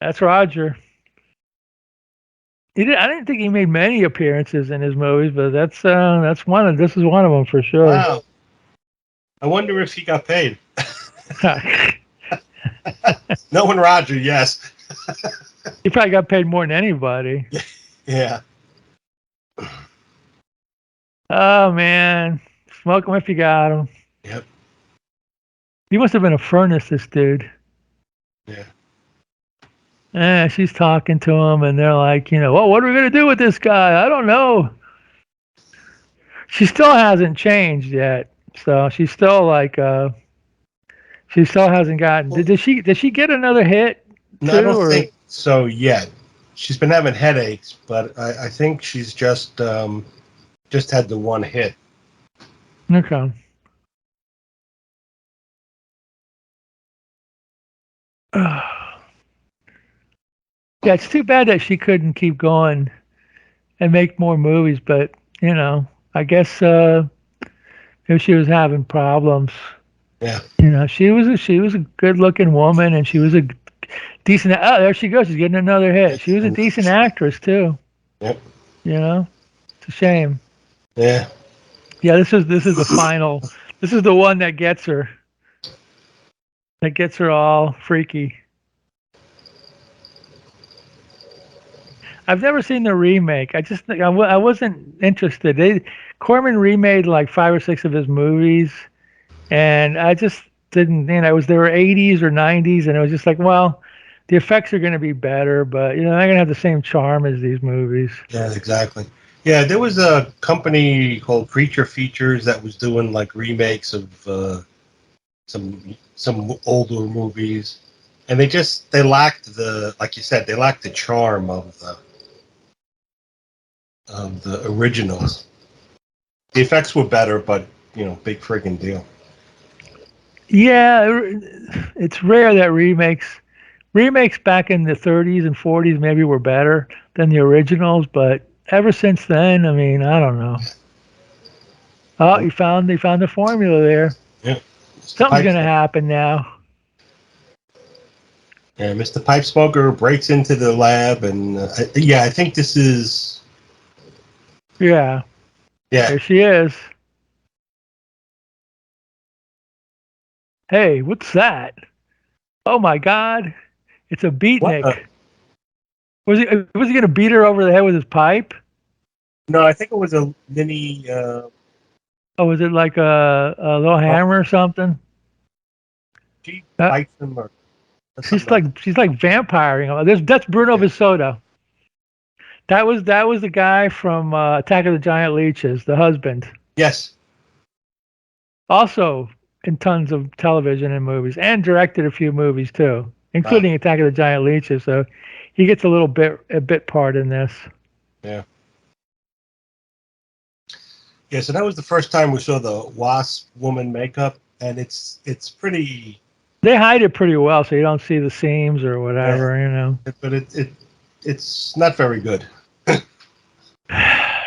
That's Roger. I didn't think he made many appearances in his movies, but that's one of. This is one of them for sure. Wow. I wonder if he got paid. Knowing Roger, yes. He probably got paid more than anybody. Yeah. Oh man, smoke him if you got him. Yep. He must have been a furnace, this dude. Yeah. Yeah, she's talking to him, and they're like, well, what are we gonna do with this guy? I don't know. She still hasn't changed yet, so she's still like, she still hasn't gotten. Did she get another hit? No, I don't think so yet. She's been having headaches, but I think she's just had the one hit. Okay. Yeah, it's too bad that she couldn't keep going and make more movies, but I guess if she was having problems. Yeah. She was a good-looking woman, and she was a decent. Oh, there she goes. She's getting another hit. She was a decent actress too. Yep. It's a shame. Yeah. Yeah, this is the final. This is the one that gets her. That gets her all freaky. I've never seen the remake. I just I wasn't interested. Corman remade like 5 or 6 of his movies, and I just didn't. It was their 80s or 90s, and it was just like, well, the effects are going to be better, but they're not going to have the same charm as these movies. Yeah, exactly. Yeah, there was a company called Creature Features that was doing like remakes of some older movies, and they lacked like you said, they lacked the charm of the originals. The effects were better, but big friggin' deal. Yeah, it's rare that remakes back in the 30s and 40s maybe were better than the originals, but ever since then, I mean, I don't know. Oh, they found the formula there. Yeah. Something's going to happen now. Yeah, Mr. Pipe Smoker breaks into the lab, and I think this is. Yeah. Yeah. There she is. Hey, what's that? Oh my God. It's a beatnik. Was he going to beat her over the head with his pipe? No, I think it was a mini. Was it like a little hammer or something? She bites him or she's like vampiring him. That's Bruno Vissoto. That was the guy from Attack of the Giant Leeches, the husband. Yes. Also in tons of television and movies, and directed a few movies too, including Attack of the Giant Leeches. So he gets a bit part in this. Yeah. Yeah, so that was the first time we saw the Wasp Woman makeup, and it's pretty. They hide it pretty well, so you don't see the seams or whatever, you know. But it's not very good.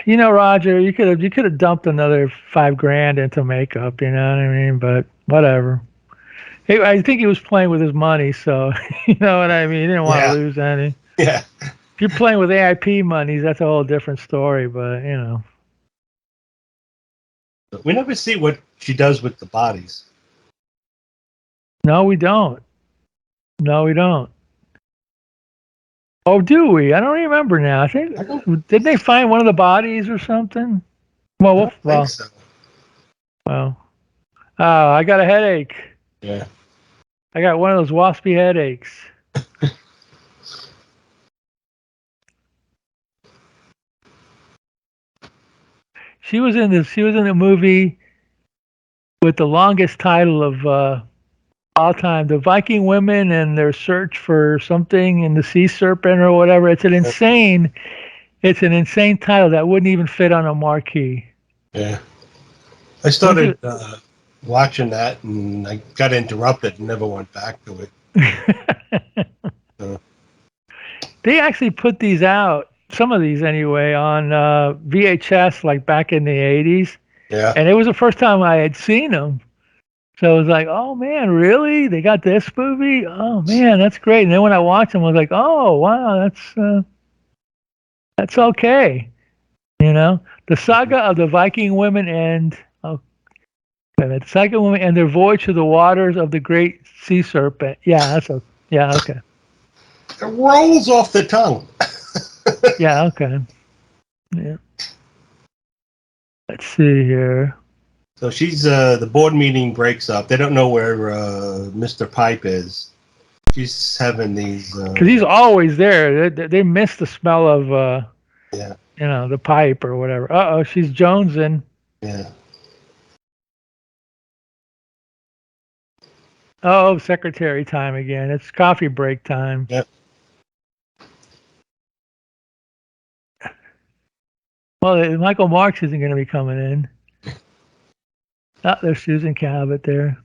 You know, Roger, you could have dumped another $5,000 into makeup, you know what I mean? But whatever. I think he was playing with his money, so you know what I mean. He didn't want to lose any. Yeah. If you're playing with AIP monies, that's a whole different story. But you know, We never see what she does with the bodies. no, we don't. No, we don't. Oh, do we? I don't remember now. I think didn't they find one of the bodies or something? Well, I think so. Well. Oh, I got a headache. Yeah. I got one of those waspy headaches. She was in a movie with the longest title of all time, The Viking Women and Their Search for Something in the Sea Serpent or whatever. It's an insane title that wouldn't even fit on a marquee. Yeah. I started watching that, and I got interrupted and never went back to it. They actually put these out, some of these anyway, on VHS like back in the 80s. Yeah. And it was the first time I had seen them. So it was like, oh man, really? They got this movie? Oh man, that's great. And then when I watched them, I was like, oh wow, that's okay. You know, the saga of the Viking women and the Viking women and their voyage to the waters of the great sea serpent. Yeah, okay. It rolls off the tongue. Yeah, okay. Yeah. Let's see here. So she's the board meeting breaks up. They don't know where Mr. Pipe is. She's having these. Because he's always there. They miss the smell of you know, the pipe or whatever. She's jonesing. Yeah. Oh, secretary time again. It's coffee break time. Yep. Well, Michael Marks isn't going to be coming in. Oh, there's Susan Cabot there.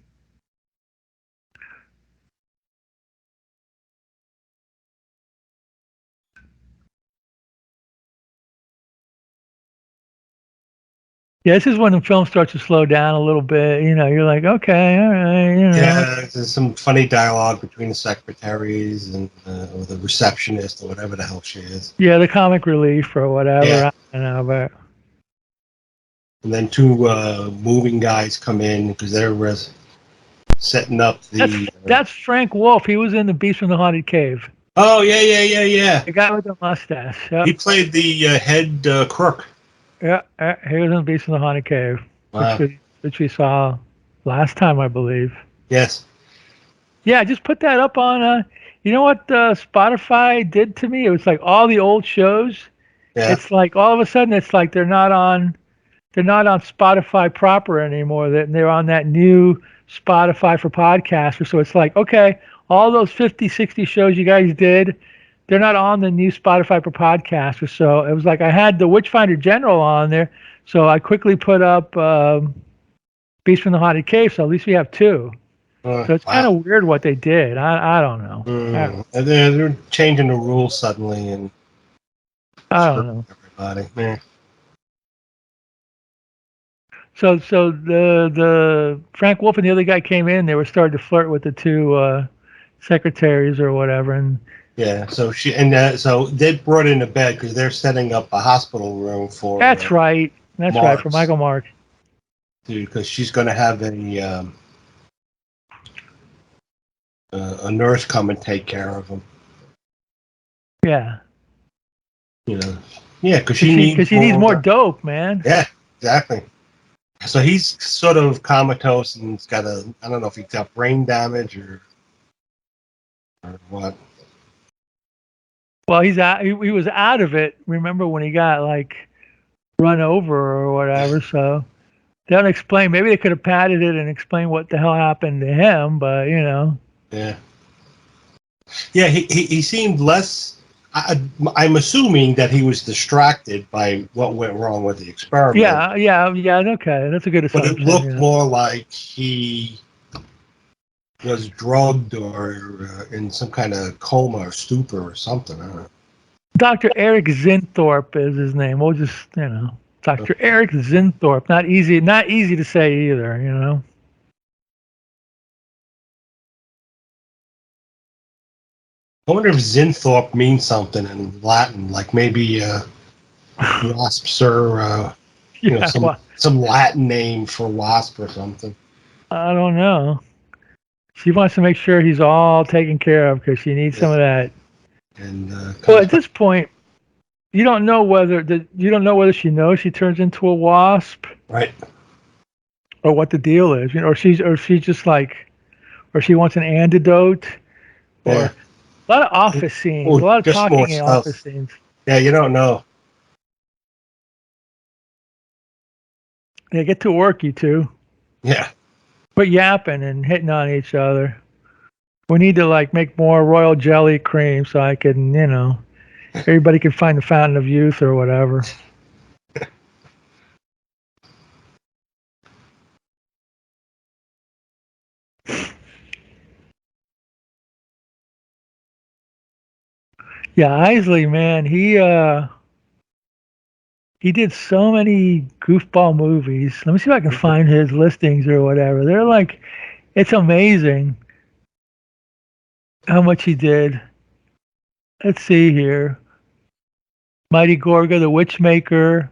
Yeah, this is when the film starts to slow down a little bit. You know, you're like, okay, all right. You know. Yeah, there's some funny dialogue between the secretaries and or the receptionist or whatever the hell she is. Yeah, the comic relief or whatever. Yeah. I don't know, but. And then two moving guys come in because they're setting up the. That's Frank Wolf. He was in The Beast from the Haunted Cave. Oh yeah. The guy with the mustache. Yep. He played the head crook. Yeah, he was in The Beast from the Haunted Cave, Wow. which we saw last time, I believe. Yes. Yeah, just put that up on. You know what Spotify did to me? It was like all the old shows. Yeah. It's like all of a sudden it's like they're not on Spotify proper anymore. They're on that new Spotify for podcasters. So it's like, okay, all those 50, 60 shows you guys did, they're not on the new Spotify for podcasters. So it was like I had the Witchfinder General on there. So I quickly put up Beast from the Haunted Cave. So at least we have two. So it's kind of weird what they did. I don't know. And they're changing the rules suddenly, and I don't know. Everybody. Yeah. So the Frank Wolf and the other guy came in. They were starting to flirt with the two secretaries or whatever, and Yeah. So so they brought in a bed because they're setting up a hospital room for. That's right. That's Marks. right for Michael Marks. Because she's going to have a nurse come and take care of him. Yeah. You know. Yeah, because she needs more dope, man. Yeah, exactly. So he's sort of comatose and he's got I don't know if he's got brain damage or what. Well, he's out. He was out of it. Remember when he got like run over or whatever? So They don't explain. Maybe they could have padded it and explained what the hell happened to him, but Yeah. Yeah, he seemed less. I'm assuming that he was distracted by what went wrong with the experiment. Yeah. Okay, that's a good But assumption. it looked more like he was drugged or in some kind of coma or stupor or something. I don't know. Dr. Eric Zinthorpe is his name. We'll just, Dr. Eric Zinthorpe. Not easy to say either. I wonder if Zinthorpe means something in Latin, like maybe wasps or some Latin name for wasp or something. I don't know. She wants to make sure he's all taken care of because she needs some of that. And well, at this point, you don't know whether she knows she turns into a wasp, right? Or what the deal is, or she's just like, or she wants an antidote, or a lot of office scenes, a lot of talking in office scenes. Yeah, you don't know. Yeah, get to work, you two. Yeah. Quit yapping and hitting on each other. We need to make more royal jelly cream so I can, everybody can find the fountain of youth or whatever. Yeah, Eisley, man, he did so many goofball movies. Let me see if I can find his listings or whatever. They're it's amazing how much he did. Let's see here. Mighty Gorga, The Witchmaker,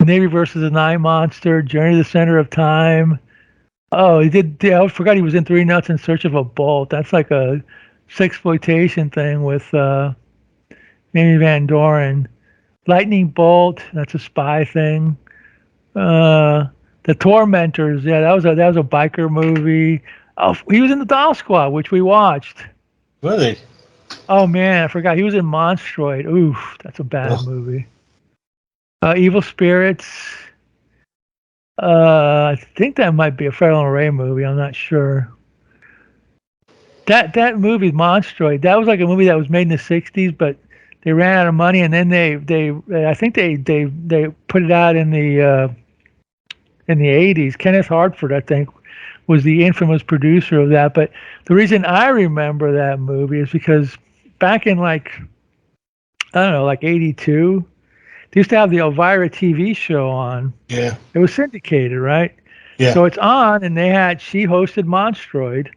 Navy versus the Night Monster, Journey to the Center of Time. Oh, he did. I forgot he was in Three Nuts in Search of a Bolt. That's like a sexploitation thing with Mamie Van Doren. Lightning Bolt. That's a spy thing. The Tormentors. Yeah, that was a biker movie. Oh, he was in the Doll Squad, which we watched. Really? Oh man, I forgot he was in Monstroid. Oof, that's a bad movie. Evil Spirits. I think that might be a Farrell and Ray movie. I'm not sure. That movie, Monstroid, that was like a movie that was made in the '60s, but they ran out of money, and then they I think they put it out in the '80s. Kenneth Hartford, I think, was the infamous producer of that. But the reason I remember that movie is because back in I don't know, '82, they used to have the Elvira TV show on. Yeah. It was syndicated, right? Yeah. So it's on, and she hosted Monstroid.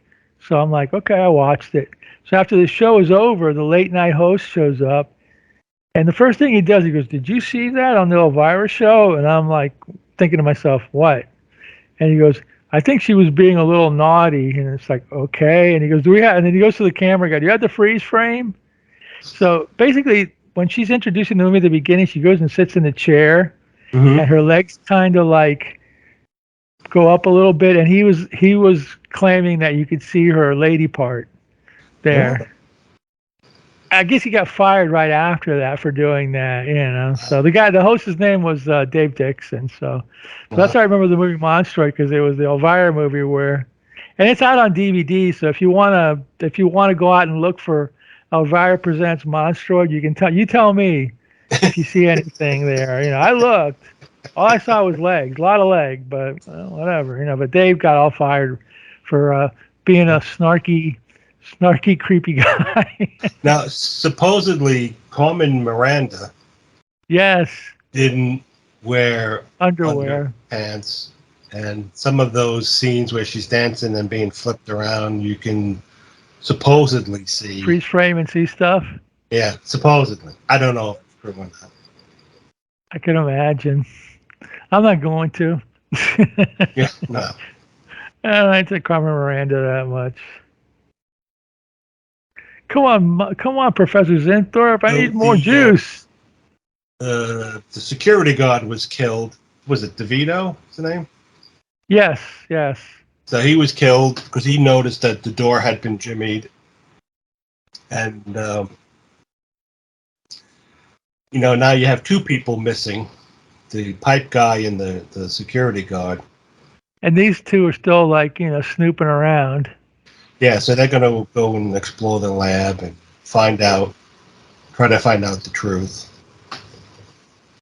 So I'm like, okay, I watched it. So after the show is over, the late night host shows up, and the first thing he does, he goes, "Did you see that on the Elvira show?" And I'm like, thinking to myself, what? And he goes, "I think she was being a little naughty." And it's like, okay. And he goes, "Do we have?" And then he goes to the camera, "Do you have the freeze frame?" So basically, when she's introducing the movie at the beginning, she goes and sits in the chair, and her legs kind of go up a little bit, and he was claiming that you could see her lady part there. Yeah. I guess he got fired right after that for doing that, So the host's name was Dave Dixon. So that's how I remember the movie Monstroid, because it was the Elvira movie and it's out on DVD. So if you wanna go out and look for Elvira Presents Monstroid, you tell me if you see anything there. I looked. All I saw was legs, a lot of leg, but whatever. But Dave got all fired for being a snarky, creepy guy. Now, supposedly, Carmen Miranda. Yes. Didn't wear underwear pants, and some of those scenes where she's dancing and being flipped around, you can supposedly see freeze frame and see stuff. Yeah, supposedly. I don't know if it's true or not. I can imagine. I'm not going to. Yeah, no. I don't like to Carmen Miranda that much. Come on, Professor Zinthorpe. I need more juice. The security guard was killed. Was it DeVito? What's the name? Yes. So he was killed because he noticed that the door had been jimmied. And, now you have two people missing, the pipe guy and the security guard. And these two are still like, snooping around. Yeah, so they're gonna go and explore the lab and try to find out the truth.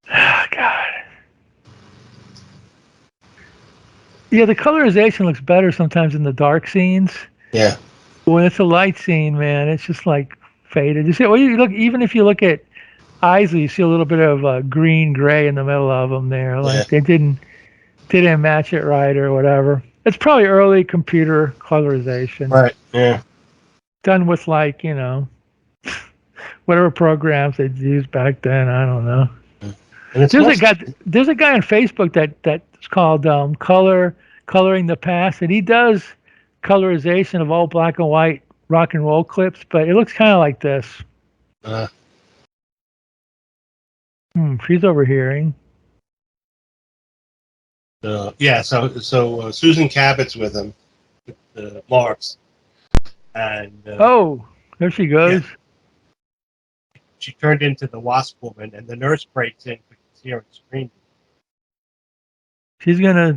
Oh, God. Yeah, the colorization looks better sometimes in the dark scenes. Yeah. When it's a light scene, man, it's just like faded. You see, well, you look, even if you look at Eisley, you see a little bit of green gray in the middle of them there. Yeah. Like they didn't match it right or whatever. It's probably early computer colorization. Right. Yeah. Done with like, whatever programs they'd used back then. I don't know. And it's There's a guy on Facebook that's called Coloring the Past, and he does colorization of old black and white rock and roll clips, but it looks kind of like this. She's overhearing. Yeah. So Susan Cabot's with him, Morris, and There she goes. Yeah. She turned into the Wasp Woman, and the nurse breaks in. We can see her on screen. She's gonna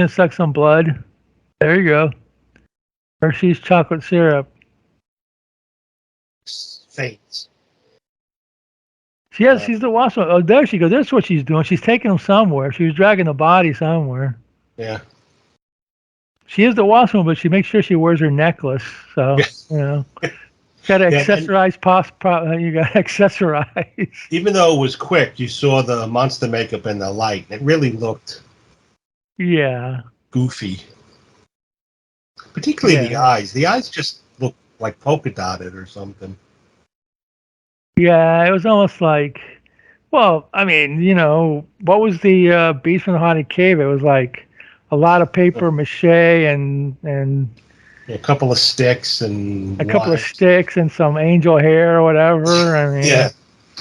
suck some blood. There you go. Hershey's chocolate syrup. Faints. She's the Wasp Woman. Oh, there she goes. That's what she's doing. She's taking them somewhere. She was dragging the body somewhere. Yeah. She is the Wasp Woman, but she makes sure she wears her necklace. So, got to accessorize. You got to accessorize. Even though it was quick, you saw the monster makeup in the light. It really looked goofy. Particularly the eyes. The eyes just look like polka dotted or something. Yeah, it was almost like, well, I mean, what was the Beast from the Haunted Cave? It was like a lot of paper mache and a couple of sticks and couple of sticks and some angel hair or whatever. I mean, yeah.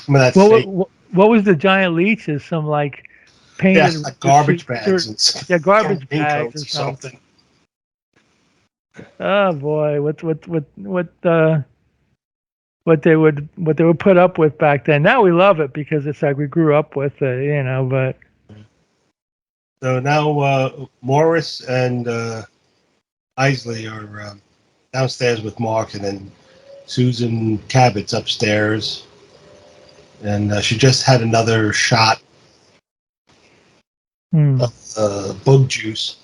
What was the giant leeches? Some like painted like garbage bags and garbage bags or something. Oh boy, what they would put up with back then. Now we love it because it's like we grew up with it, but. So now Morris and Eisley are downstairs with Mark, and then Susan Cabot's upstairs, and she just had another shot of bug juice.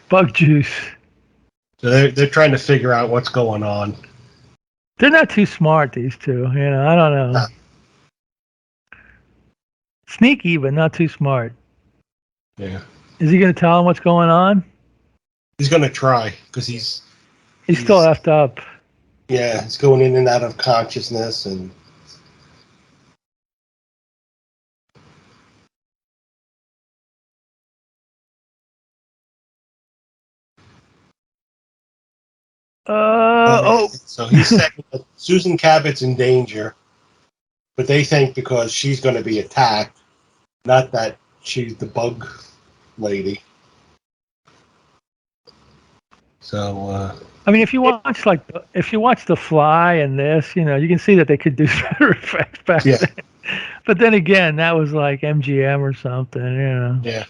Bug juice. So they're trying to figure out what's going on. They're not too smart, these two. I don't know. No. Sneaky, but not too smart. Yeah. Is he going to tell him what's going on? He's going to try because he's still effed up. Yeah, he's going in and out of consciousness and. So he's saying that Susan Cabot's in danger, but they think because she's going to be attacked, not that she's the bug lady. So. I mean, if you watch The Fly and this, you can see that they could do better effects back then. But then again, that was like MGM or something, Yeah.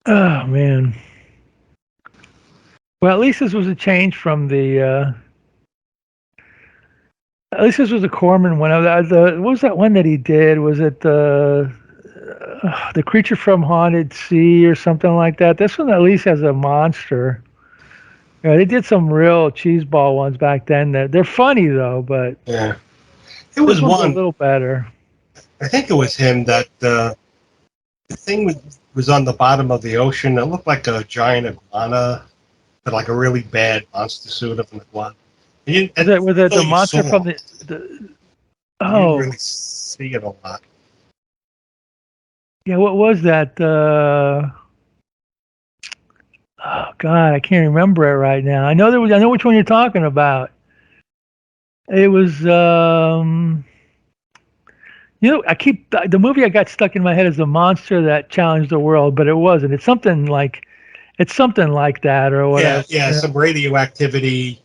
Oh man. Well, at least this was a change from the. At least this was a Corman one. What was that one that he did? Was it the Creature from Haunted Sea or something like that? This one at least has a monster. Yeah, they did some real cheeseball ones back then. They're funny though, but it was one a little better. I think it was him that the thing was on the bottom of the ocean. It looked like a giant iguana, but like a really bad monster suit of an iguana. Was it the monster from the? Oh, you really see it a lot. Yeah, what was that? Oh God, I can't remember it right now. I know which one you're talking about. It was the movie I got stuck in my head is The Monster That Challenged the World, but it wasn't. It's something like that or whatever. Yeah, some radioactivity.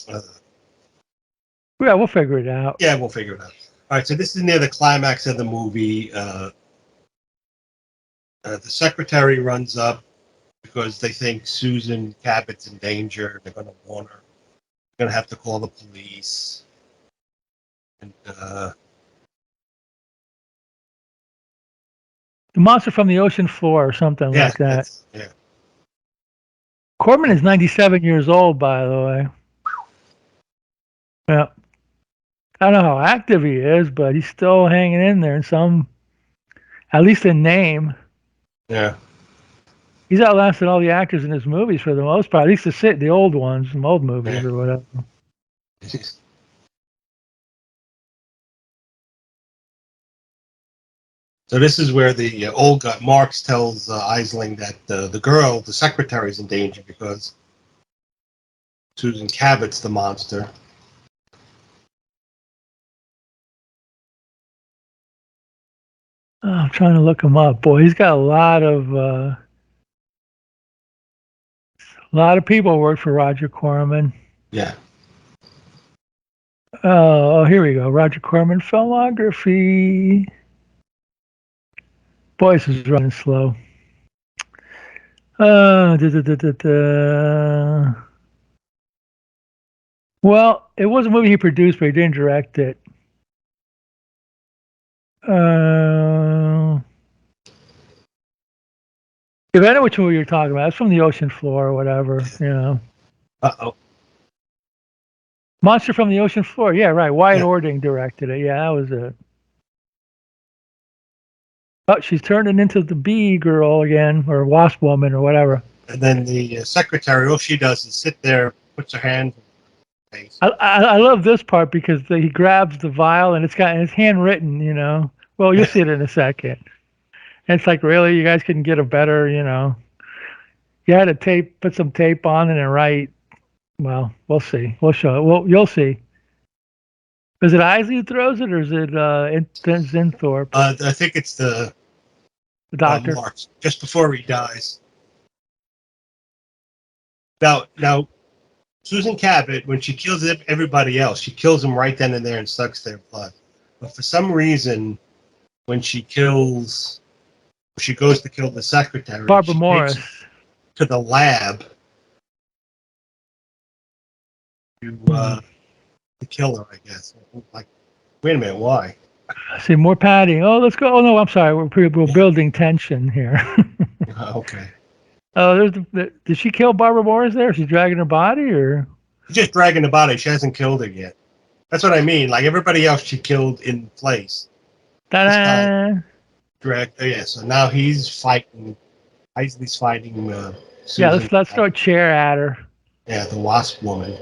Yeah, we'll figure it out. Yeah, we'll figure it out. All right, so this is near the climax of the movie. The secretary runs up because they think Susan Cabot's in danger. They're going to warn her. They're going to have to call the police. And The monster from the ocean floor or something yeah, like that. yeah. Corman is 97 years old, by the way. Yeah. I don't know how active he is, but he's still hanging in there in some, at least in name. Yeah. He's outlasted all the actors in his movies for the most part, at least the old ones, some old movies or whatever. So this is where the old guy, Marx, tells Eisley that the girl, the secretary, is in danger because Susan Cabot's the monster. Oh, I'm trying to look him up. Boy, he's got a lot of people work for Roger Corman. Yeah. Oh, here we go. Roger Corman filmography. Boy, this is running slow. Da, da, da, da, da. Well, it was a movie he produced, but he didn't direct it. If I know which movie you're talking about, it's from the ocean floor or whatever, you know. Uh-oh. Monster from the Ocean Floor. Yeah, right. Wyatt Yeah. Ording directed it. Yeah, that was it. Oh, she's turning into the bee girl again, or Wasp Woman, or whatever. And then the secretary, all she does is sit there, puts her hand in her face. I love this part because he grabs the vial and it's handwritten, you know. Well, you'll see it in a second. And it's like, really, you guys couldn't get a better, you know. You had to put some tape on it and write. Well, we'll see. We'll show it. Well, you'll see. Is it Eisley who throws it, or is it Zinthorpe, I think it's the doctor? Marx, just before he dies. Now, Susan Cabot, when she kills everybody else, she kills them right then and there and sucks their blood. But for some reason, when she goes to kill the secretary, Barboura she Morris. takes it to the lab to kill her, I guess. Like, wait a minute, why? See more padding. Oh, let's go. Oh no, I'm sorry. We're building tension here. Okay. Oh, did she kill Barboura Morris there? She's dragging her body, or She's just dragging the body. She hasn't killed her yet. That's what I mean. Like everybody else, she killed in place. ta-da! Yeah. So now he's fighting. Eisley's fighting. Susan Yeah, let's throw a chair at her. Yeah, the Wasp Woman.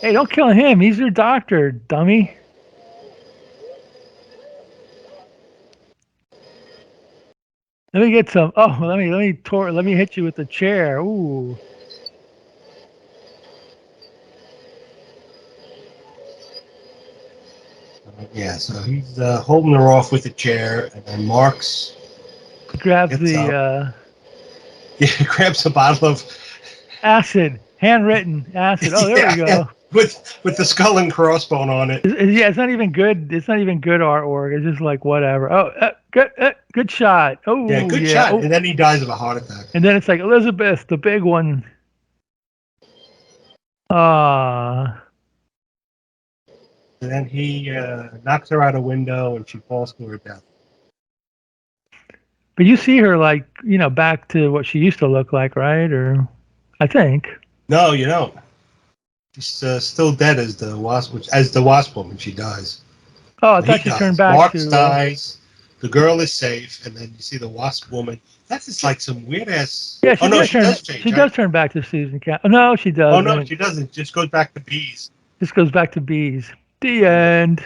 Hey, don't kill him. He's your doctor, dummy. Let me get some. Oh, let me hit you with the chair. Ooh. Yeah, so he's holding her off with the chair, and then Marx Grabs gets the up. He grabs a bottle of acid, handwritten acid. Oh, there we go. yeah, with the skull and crossbone on it. Yeah, it's not even good. It's not even good artwork. It's just like whatever. Oh, good shot. Oh, Yeah, good shot. Oh. And then he dies of a heart attack. And then it's like Elizabeth, the big one. Ah. And then he knocks her out a window, and she falls to her death. But you see her like, you know, back to what she used to look like, right? Or I think. No, you don't. She's still dead as the Wasp Woman. She dies. Oh, I thought she turned back Marx to. dies. The girl is safe, and then you see the Wasp Woman. That's just like some weird ass. Yeah, she does change. She does turn back to Susan Cabot. Oh, no, she doesn't. Oh no, she doesn't. Just goes back to bees. This goes back to bees. The end.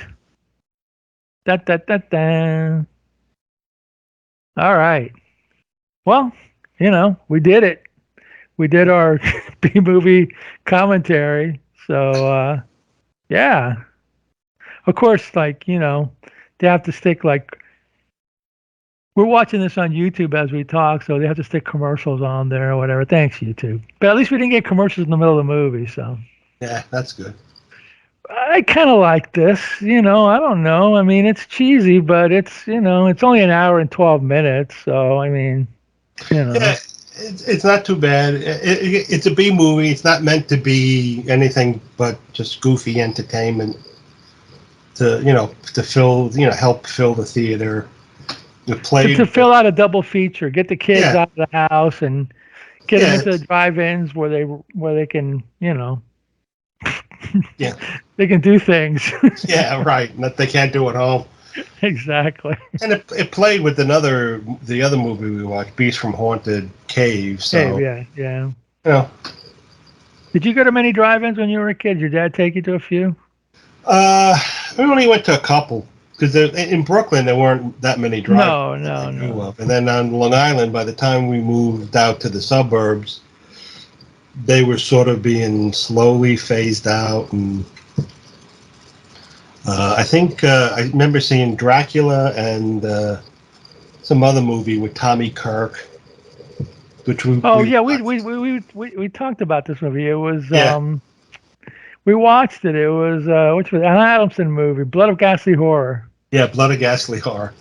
Da. All right. Well, you know, we did it. We did our B movie commentary. So yeah. Of course, like, you know, they have to stick like We're watching this on YouTube as we talk, so they have to stick commercials on there or whatever. Thanks, YouTube. But at least we didn't get commercials in the middle of the movie, so. Yeah, that's good. I kind of like this, I don't know. I mean, it's cheesy, but it's only an hour and 12 minutes. So, I mean, Yeah, it's not too bad. It's a B movie. It's not meant to be anything but just goofy entertainment to fill, help fill the theater. To fill out a double feature, get the kids out of the house and get them into the drive-ins where they can, yeah, they can do things. yeah, right. That they can't do at home. Exactly. And it played with the other movie we watched, Beast from Haunted Cave. So Yeah. Did you go to many drive-ins when you were a kid? Did your dad take you to a few? We only went to a couple because in Brooklyn there weren't that many drive-ins. No. And then on Long Island, by the time we moved out to the suburbs, they were sort of being slowly phased out. And I think I remember seeing Dracula and some other movie with Tommy Kirk, which we talked about this movie. It was we watched it. It was which was an Adamson movie, Blood of Ghastly Horror. Yeah, Blood of Ghastly Horror.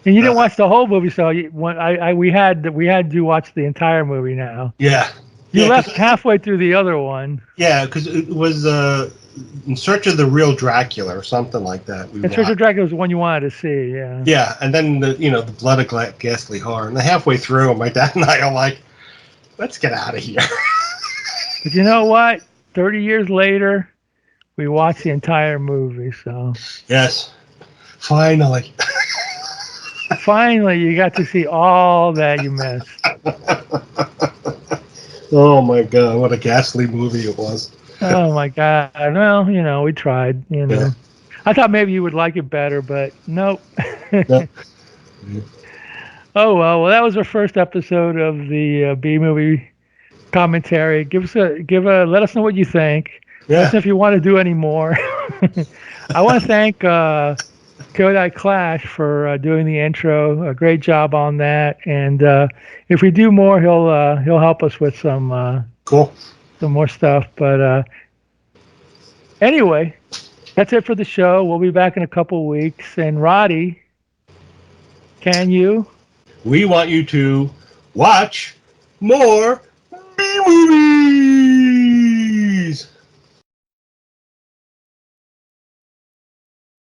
And you didn't watch the whole movie, so we had you watch the entire movie now. Yeah. You left halfway through the other one. Yeah, because it was In Search of the Real Dracula or something like that. In Search of Dracula was the one you wanted to see, yeah. Yeah, and then the Blood of Ghastly Horror. And halfway through, my dad and I are like, let's get out of here. But you know what? 30 years later, we watched the entire movie, so. Yes. Finally. Finally, you got to see all that you missed. Oh my God, what a ghastly movie it was. Oh my God. Well, we tried, Yeah. I thought maybe you would like it better, but nope. No. Oh, well, that was our first episode of the B-movie commentary. Let us know what you think. Yeah. Let us know if you want to do any more. I want to thank Kodak Clash for doing the intro. A great job on that. And if we do more, he'll help us with some cool. Some more stuff. But anyway, that's it for the show. We'll be back in a couple weeks. And Roddy, can you? We want you to watch more B-movies.